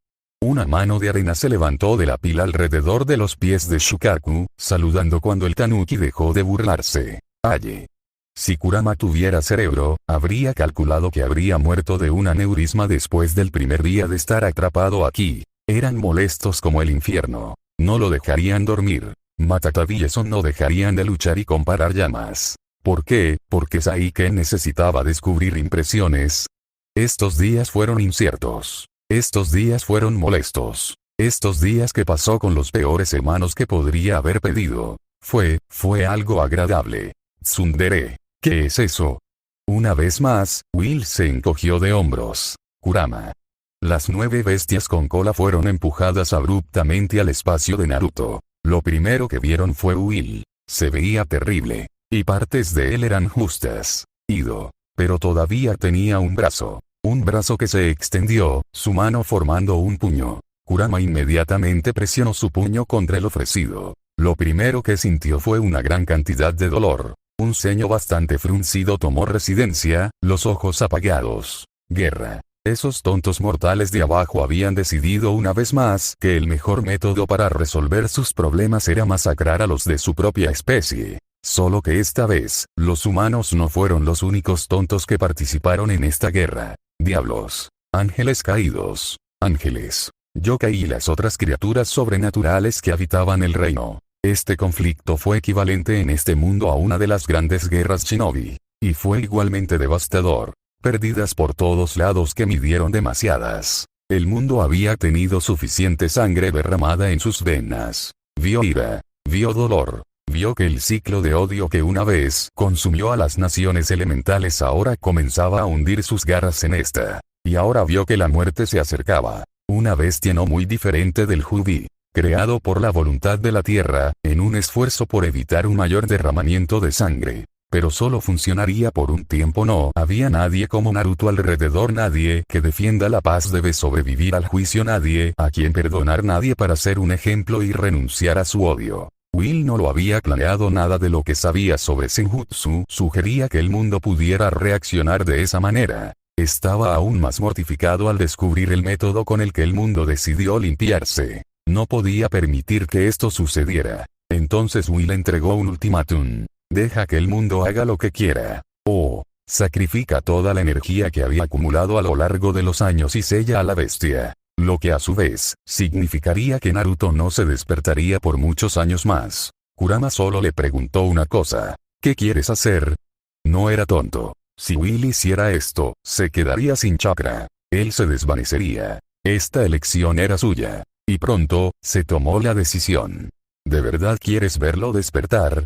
Una mano de arena se levantó de la pila alrededor de los pies de Shukaku, saludando cuando el tanuki dejó de burlarse. Aye. Si Kurama tuviera cerebro, habría calculado que habría muerto de un aneurisma después del primer día de estar atrapado aquí. Eran molestos como el infierno. No lo dejarían dormir. Matatabi y Eson no dejarían de luchar y comparar llamas. ¿Por qué? Porque Saiken necesitaba descubrir impresiones. Estos días fueron inciertos. Estos días fueron molestos. Estos días que pasó con los peores hermanos que podría haber pedido. Fue algo agradable. Tsundere. ¿Qué es eso? Una vez más, Will se encogió de hombros. Kurama. Las 9 bestias con cola fueron empujadas abruptamente al espacio de Naruto. Lo primero que vieron fue Will. Se veía terrible. Y partes de él eran justas. Ido. Pero todavía tenía un brazo. Un brazo que se extendió, su mano formando un puño. Kurama inmediatamente presionó su puño contra el ofrecido. Lo primero que sintió fue una gran cantidad de dolor. Un ceño bastante fruncido tomó residencia, los ojos apagados. Guerra. Esos tontos mortales de abajo habían decidido una vez más que el mejor método para resolver sus problemas era masacrar a los de su propia especie. Solo que esta vez, los humanos no fueron los únicos tontos que participaron en esta guerra. Diablos. Ángeles caídos. Ángeles. Yokai y las otras criaturas sobrenaturales que habitaban el reino. Este conflicto fue equivalente en este mundo a una de las grandes guerras shinobi. Y fue igualmente devastador. Pérdidas por todos lados que midieron demasiadas. El mundo había tenido suficiente sangre derramada en sus venas. Vio ira. Vio dolor. Vio que el ciclo de odio que una vez consumió a las naciones elementales ahora comenzaba a hundir sus garras en esta. Y ahora vio que la muerte se acercaba. Una bestia no muy diferente del Jubi. Creado por la voluntad de la tierra, en un esfuerzo por evitar un mayor derramamiento de sangre. Pero solo funcionaría por un tiempo. No había nadie como Naruto alrededor, nadie que defienda la paz debe sobrevivir al juicio, nadie a quien perdonar, nadie para ser un ejemplo y renunciar a su odio. Will no lo había planeado, nada de lo que sabía sobre Senjutsu sugería que el mundo pudiera reaccionar de esa manera. Estaba aún más mortificado al descubrir el método con el que el mundo decidió limpiarse. No podía permitir que esto sucediera. Entonces Will entregó un ultimátum. Deja que el mundo haga lo que quiera. O sacrifica toda la energía que había acumulado a lo largo de los años y sella a la bestia. Lo que a su vez, significaría que Naruto no se despertaría por muchos años más. Kurama solo le preguntó una cosa. ¿Qué quieres hacer? No era tonto. Si Will hiciera esto, se quedaría sin chakra. Él se desvanecería. Esta elección era suya. Y pronto, se tomó la decisión. ¿De verdad quieres verlo despertar?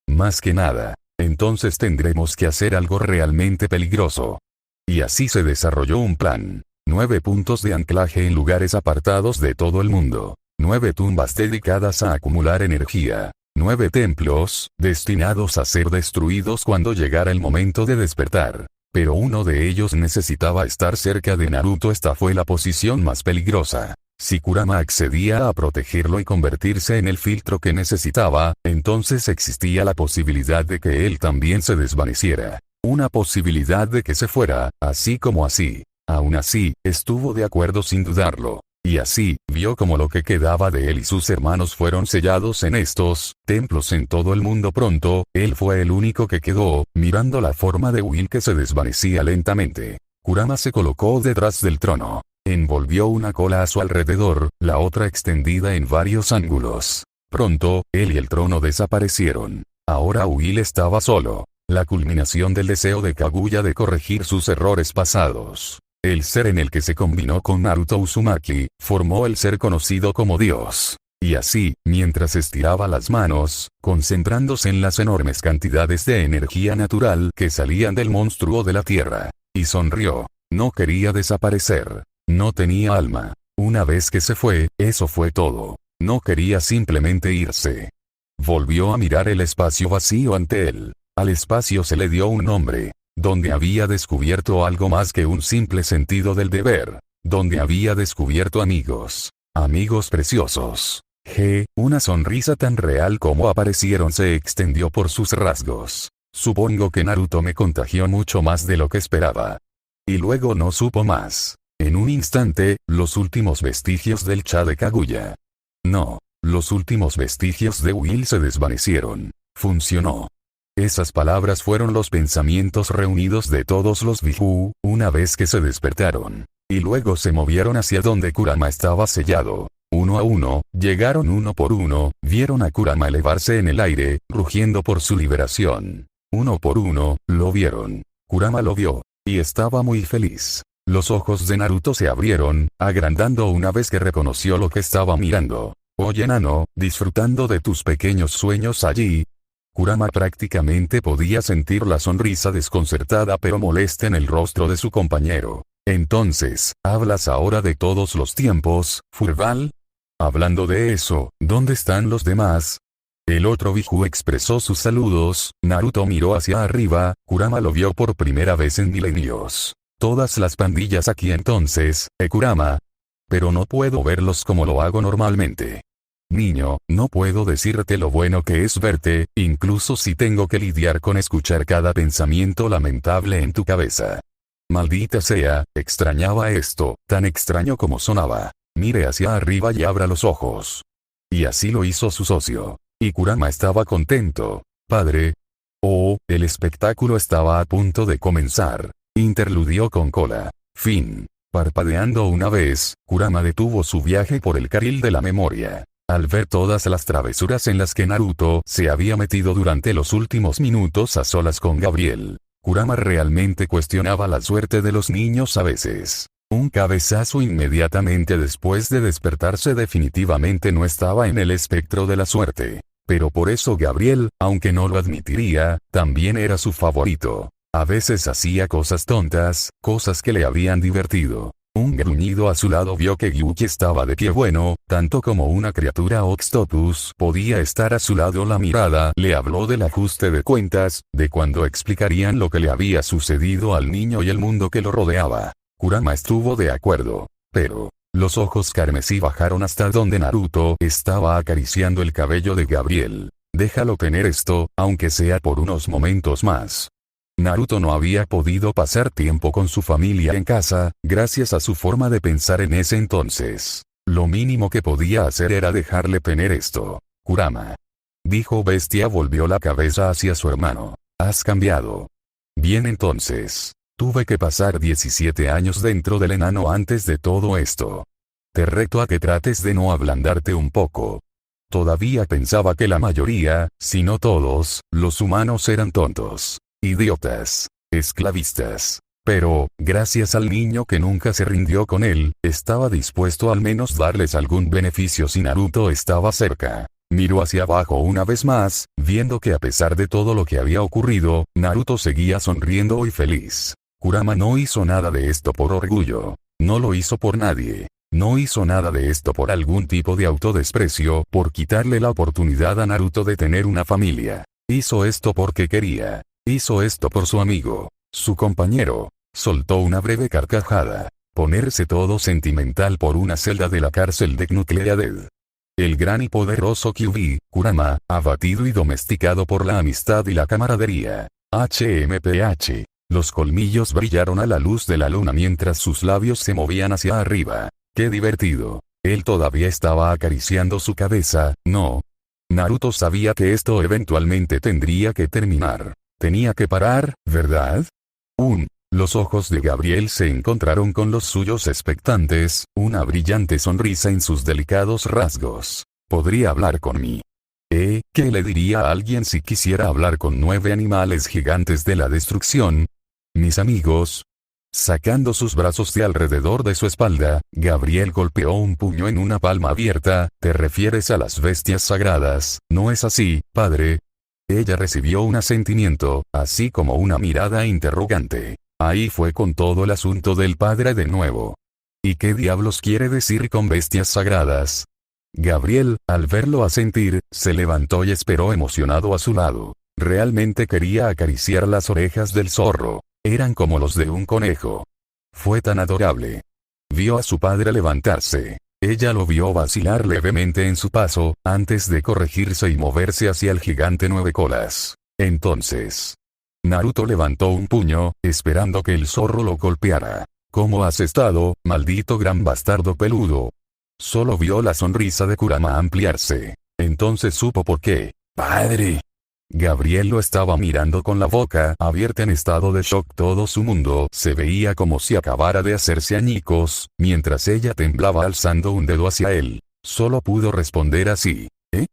Más que nada. Entonces tendremos que hacer algo realmente peligroso. Y así se desarrolló un plan. 9 puntos de anclaje en lugares apartados de todo el mundo. 9 tumbas dedicadas a acumular energía. 9 templos, destinados a ser destruidos cuando llegara el momento de despertar. Pero uno de ellos necesitaba estar cerca de Naruto. Esta fue la posición más peligrosa. Si Kurama accedía a protegerlo y convertirse en el filtro que necesitaba, entonces existía la posibilidad de que él también se desvaneciera. Una posibilidad de que se fuera, así como así. Aún así, estuvo de acuerdo sin dudarlo. Y así, vio como lo que quedaba de él y sus hermanos fueron sellados en estos templos en todo el mundo. Pronto, él fue el único que quedó, mirando la forma de Will que se desvanecía lentamente. Kurama se colocó detrás del trono. Envolvió una cola a su alrededor, la otra extendida en varios ángulos. Pronto, él y el trono desaparecieron. Ahora Will estaba solo. La culminación del deseo de Kaguya de corregir sus errores pasados. El ser en el que se combinó con Naruto Uzumaki, formó el ser conocido como Dios. Y así, mientras estiraba las manos, concentrándose en las enormes cantidades de energía natural que salían del monstruo de la tierra. Y sonrió. No quería desaparecer. No tenía alma. Una vez que se fue, eso fue todo. No quería simplemente irse. Volvió a mirar el espacio vacío ante él. Al espacio se le dio un nombre. Donde había descubierto algo más que un simple sentido del deber. Donde había descubierto amigos. Amigos preciosos. Una sonrisa tan real como aparecieron se extendió por sus rasgos. Supongo que Naruto me contagió mucho más de lo que esperaba. Y luego no supo más. En un instante, los últimos vestigios del Cha de Kaguya. No. Los últimos vestigios de Will se desvanecieron. Funcionó. Esas palabras fueron los pensamientos reunidos de todos los Biju, una vez que se despertaron. Y luego se movieron hacia donde Kurama estaba sellado. Uno a uno, llegaron uno por uno, vieron a Kurama elevarse en el aire, rugiendo por su liberación. Uno por uno, lo vieron. Kurama lo vio. Y estaba muy feliz. Los ojos de Naruto se abrieron, agrandando una vez que reconoció lo que estaba mirando. Oye enano, disfrutando de tus pequeños sueños allí. Kurama prácticamente podía sentir la sonrisa desconcertada pero molesta en el rostro de su compañero. Entonces, ¿hablas ahora de todos los tiempos, Furball? Hablando de eso, ¿dónde están los demás? El otro Biju expresó sus saludos, Naruto miró hacia arriba, Kurama lo vio por primera vez en milenios. Todas las pandillas aquí entonces, Kurama. Pero no puedo verlos como lo hago normalmente. Niño, no puedo decirte lo bueno que es verte, incluso si tengo que lidiar con escuchar cada pensamiento lamentable en tu cabeza. Maldita sea, extrañaba esto, tan extraño como sonaba. Mire hacia arriba y abra los ojos. Y así lo hizo su socio. Y Kurama estaba contento. Padre. Oh, el espectáculo estaba a punto de comenzar. Interludió con cola. Fin. Parpadeando una vez, Kurama detuvo su viaje por el carril de la memoria. Al ver todas las travesuras en las que Naruto se había metido durante los últimos minutos a solas con Gabriel, Kurama realmente cuestionaba la suerte de los niños a veces. Un cabezazo inmediatamente después de despertarse definitivamente no estaba en el espectro de la suerte. Pero por eso Gabriel, aunque no lo admitiría, también era su favorito. A veces hacía cosas tontas, cosas que le habían divertido. Un gruñido a su lado vio que Gyuki estaba de pie bueno, tanto como una criatura Octopus podía estar a su lado. La mirada le habló del ajuste de cuentas, de cuando explicarían lo que le había sucedido al niño y el mundo que lo rodeaba. Kurama estuvo de acuerdo. Pero, los ojos carmesí bajaron hasta donde Naruto estaba acariciando el cabello de Gabriel. Déjalo tener esto, aunque sea por unos momentos más. Naruto no había podido pasar tiempo con su familia en casa, gracias a su forma de pensar en ese entonces. Lo mínimo que podía hacer era dejarle tener esto. Kurama. Dijo Bestia, volvió la cabeza hacia su hermano. Has cambiado. Bien entonces. Tuve que pasar 17 años dentro del enano antes de todo esto. Te reto a que trates de no ablandarte un poco. Todavía pensaba que la mayoría, si no todos, los humanos eran tontos. Idiotas. Esclavistas. Pero, gracias al niño que nunca se rindió con él, estaba dispuesto al menos darles algún beneficio si Naruto estaba cerca. Miró hacia abajo una vez más, viendo que a pesar de todo lo que había ocurrido, Naruto seguía sonriendo y feliz. Kurama no hizo nada de esto por orgullo. No lo hizo por nadie. No hizo nada de esto por algún tipo de autodesprecio, por quitarle la oportunidad a Naruto de tener una familia. Hizo esto porque quería. Hizo esto por su amigo, su compañero. Soltó una breve carcajada. Ponerse todo sentimental por una celda de la cárcel de Nucleated. El gran y poderoso Kyuubi, Kurama, abatido y domesticado por la amistad y la camaradería. HMPH. Los colmillos brillaron a la luz de la luna mientras sus labios se movían hacia arriba. ¡Qué divertido! Él todavía estaba acariciando su cabeza, ¿no? Naruto sabía que esto eventualmente tendría que terminar. Tenía que parar, ¿verdad? Los ojos de Gabriel se encontraron con los suyos expectantes, una brillante sonrisa en sus delicados rasgos. ¿Podría hablar con mí? ¿Qué le diría a alguien si quisiera hablar con 9 animales gigantes de la destrucción? Mis amigos. Sacando sus brazos de alrededor de su espalda, Gabriel golpeó un puño en una palma abierta. ¿Te refieres a las bestias sagradas, no es así, padre? Ella recibió un asentimiento, así como una mirada interrogante. Ahí fue con todo el asunto del padre de nuevo. ¿Y qué diablos quiere decir con bestias sagradas? Gabriel, al verlo asentir, se levantó y esperó emocionado a su lado. Realmente quería acariciar las orejas del zorro. Eran como los de un conejo. Fue tan adorable. Vio a su padre levantarse. Ella lo vio vacilar levemente en su paso, antes de corregirse y moverse hacia el gigante 9 colas. Entonces, Naruto levantó un puño, esperando que el zorro lo golpeara. ¿Cómo has estado, maldito gran bastardo peludo? Solo vio la sonrisa de Kurama ampliarse. Entonces supo por qué. ¡Padre! Gabriel lo estaba mirando con la boca abierta en estado de shock. Todo su mundo se veía como si acabara de hacerse añicos, mientras ella temblaba alzando un dedo hacia él. Solo pudo responder así. ¿Eh?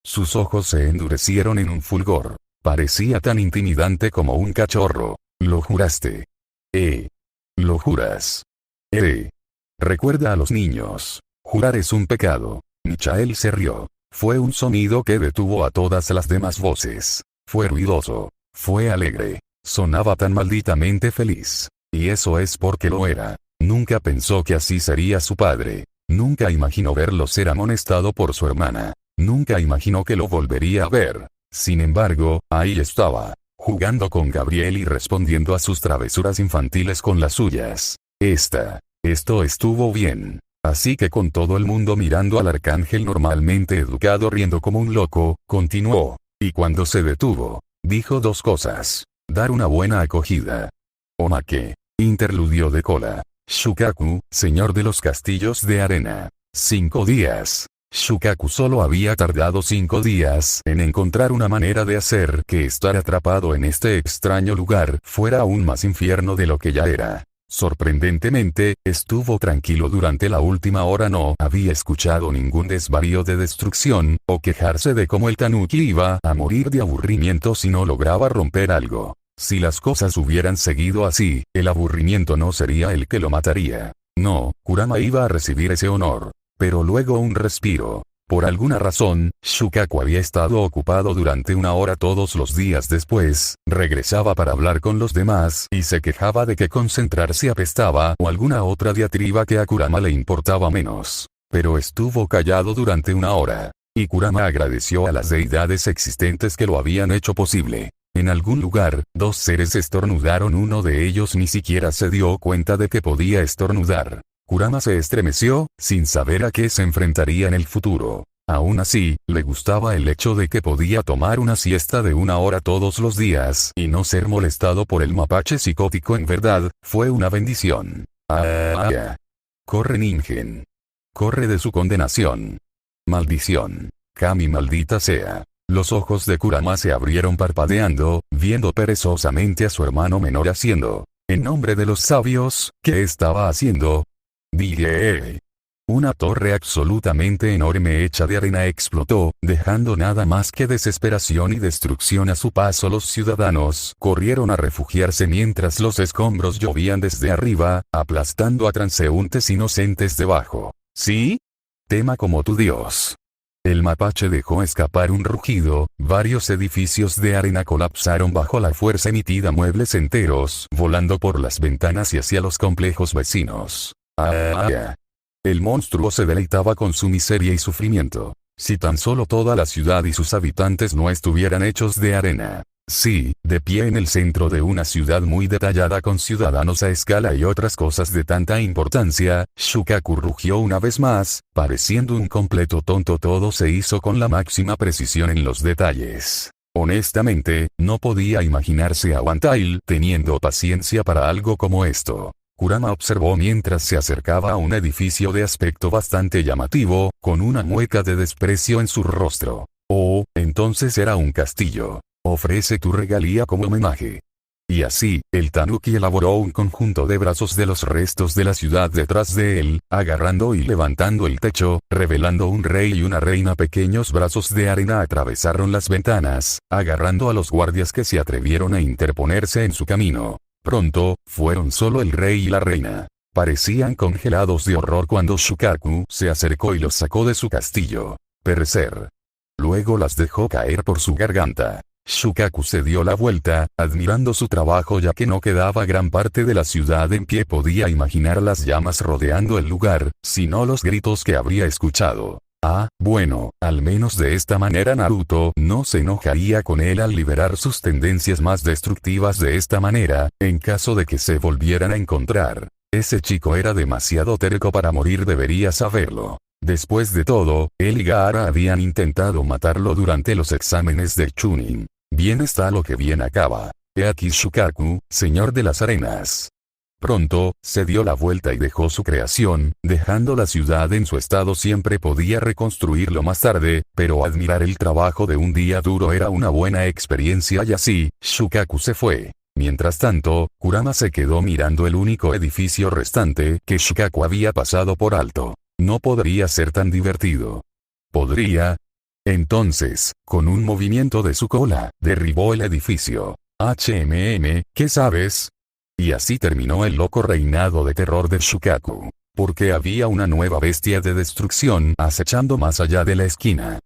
Sus ojos se endurecieron en un fulgor. Parecía tan intimidante como un cachorro. ¿Lo juraste? ¿Lo juras? Recuerda a los niños. Jurar es un pecado. Michael se rió. Fue un sonido que detuvo a todas las demás voces. Fue ruidoso. Fue alegre. Sonaba tan malditamente feliz. Y eso es porque lo era. Nunca pensó que así sería su padre. Nunca imaginó verlo ser amonestado por su hermana. Nunca imaginó que lo volvería a ver. Sin embargo, ahí estaba, jugando con Gabriel y respondiendo a sus travesuras infantiles con las suyas. Esto estuvo bien. Así que con todo el mundo mirando al arcángel normalmente educado riendo como un loco, continuó. Y cuando se detuvo, dijo dos cosas. Dar una buena acogida. Omake. Interludio de cola. Shukaku, señor de los castillos de arena. 5 días. Shukaku solo había tardado 5 días en encontrar una manera de hacer que estar atrapado en este extraño lugar fuera aún más infierno de lo que ya era. Sorprendentemente, estuvo tranquilo durante la última hora. No había escuchado ningún desvarío de destrucción, o quejarse de cómo el tanuki iba a morir de aburrimiento si no lograba romper algo. Si las cosas hubieran seguido así, el aburrimiento no sería el que lo mataría. No, Kurama iba a recibir ese honor. Pero luego un respiro. Por alguna razón, Shukaku había estado ocupado durante 1 hora todos los días después, regresaba para hablar con los demás y se quejaba de que concentrarse apestaba o alguna otra diatriba que a Kurama le importaba menos. Pero estuvo callado durante 1 hora. Y Kurama agradeció a las deidades existentes que lo habían hecho posible. En algún lugar, 2 seres estornudaron. Uno de ellos ni siquiera se dio cuenta de que podía estornudar. Kurama se estremeció, sin saber a qué se enfrentaría en el futuro. Aún así, le gustaba el hecho de que podía tomar una siesta de 1 hora todos los días y no ser molestado por el mapache psicótico. En verdad, fue una bendición. Corre Ningen. Corre de su condenación. Maldición. Kami maldita sea. Los ojos de Kurama se abrieron parpadeando, viendo perezosamente a su hermano menor haciendo. En nombre de los sabios, ¿qué estaba haciendo? Dije. Una torre absolutamente enorme hecha de arena explotó, dejando nada más que desesperación y destrucción a su paso. Los ciudadanos corrieron a refugiarse mientras los escombros llovían desde arriba, aplastando a transeúntes inocentes debajo. ¿Sí? Tema como tu Dios. El mapache dejó escapar un rugido, varios edificios de arena colapsaron bajo la fuerza emitida, muebles enteros volando por las ventanas y hacia los complejos vecinos. El monstruo se deleitaba con su miseria y sufrimiento. Si tan solo toda la ciudad y sus habitantes no estuvieran hechos de arena. Sí, de pie en el centro de una ciudad muy detallada con ciudadanos a escala y otras cosas de tanta importancia, Shukaku rugió una vez más, pareciendo un completo tonto. Todo se hizo con la máxima precisión en los detalles. Honestamente, no podía imaginarse a Wantail teniendo paciencia para algo como esto. Kurama observó mientras se acercaba a un edificio de aspecto bastante llamativo, con una mueca de desprecio en su rostro. Oh, entonces era un castillo. Ofrece tu regalía como homenaje. Y así, el tanuki elaboró un conjunto de brazos de los restos de la ciudad detrás de él, agarrando y levantando el techo, revelando un rey y una reina. Pequeños brazos de arena atravesaron las ventanas, agarrando a los guardias que se atrevieron a interponerse en su camino. Pronto, fueron solo el rey y la reina. Parecían congelados de horror cuando Shukaku se acercó y los sacó de su castillo. Perecer. Luego las dejó caer por su garganta. Shukaku se dio la vuelta, admirando su trabajo ya que no quedaba gran parte de la ciudad en pie. Podía imaginar las llamas rodeando el lugar, si no los gritos que habría escuchado. Bueno, al menos de esta manera Naruto no se enojaría con él al liberar sus tendencias más destructivas de esta manera, en caso de que se volvieran a encontrar. Ese chico era demasiado terco para morir, debería saberlo. Después de todo, él y Gaara habían intentado matarlo durante los exámenes de Chunin. Bien está lo que bien acaba. He aquí Shukaku, señor de las arenas. Pronto, se dio la vuelta y dejó su creación, dejando la ciudad en su estado. Siempre podía reconstruirlo más tarde, pero admirar el trabajo de un día duro era una buena experiencia y así, Shukaku se fue. Mientras tanto, Kurama se quedó mirando el único edificio restante que Shukaku había pasado por alto. No podría ser tan divertido. ¿Podría? Entonces, con un movimiento de su cola, derribó el edificio. ¿Qué sabes? Y así terminó el loco reinado de terror de Shukaku. Porque había una nueva bestia de destrucción acechando más allá de la esquina.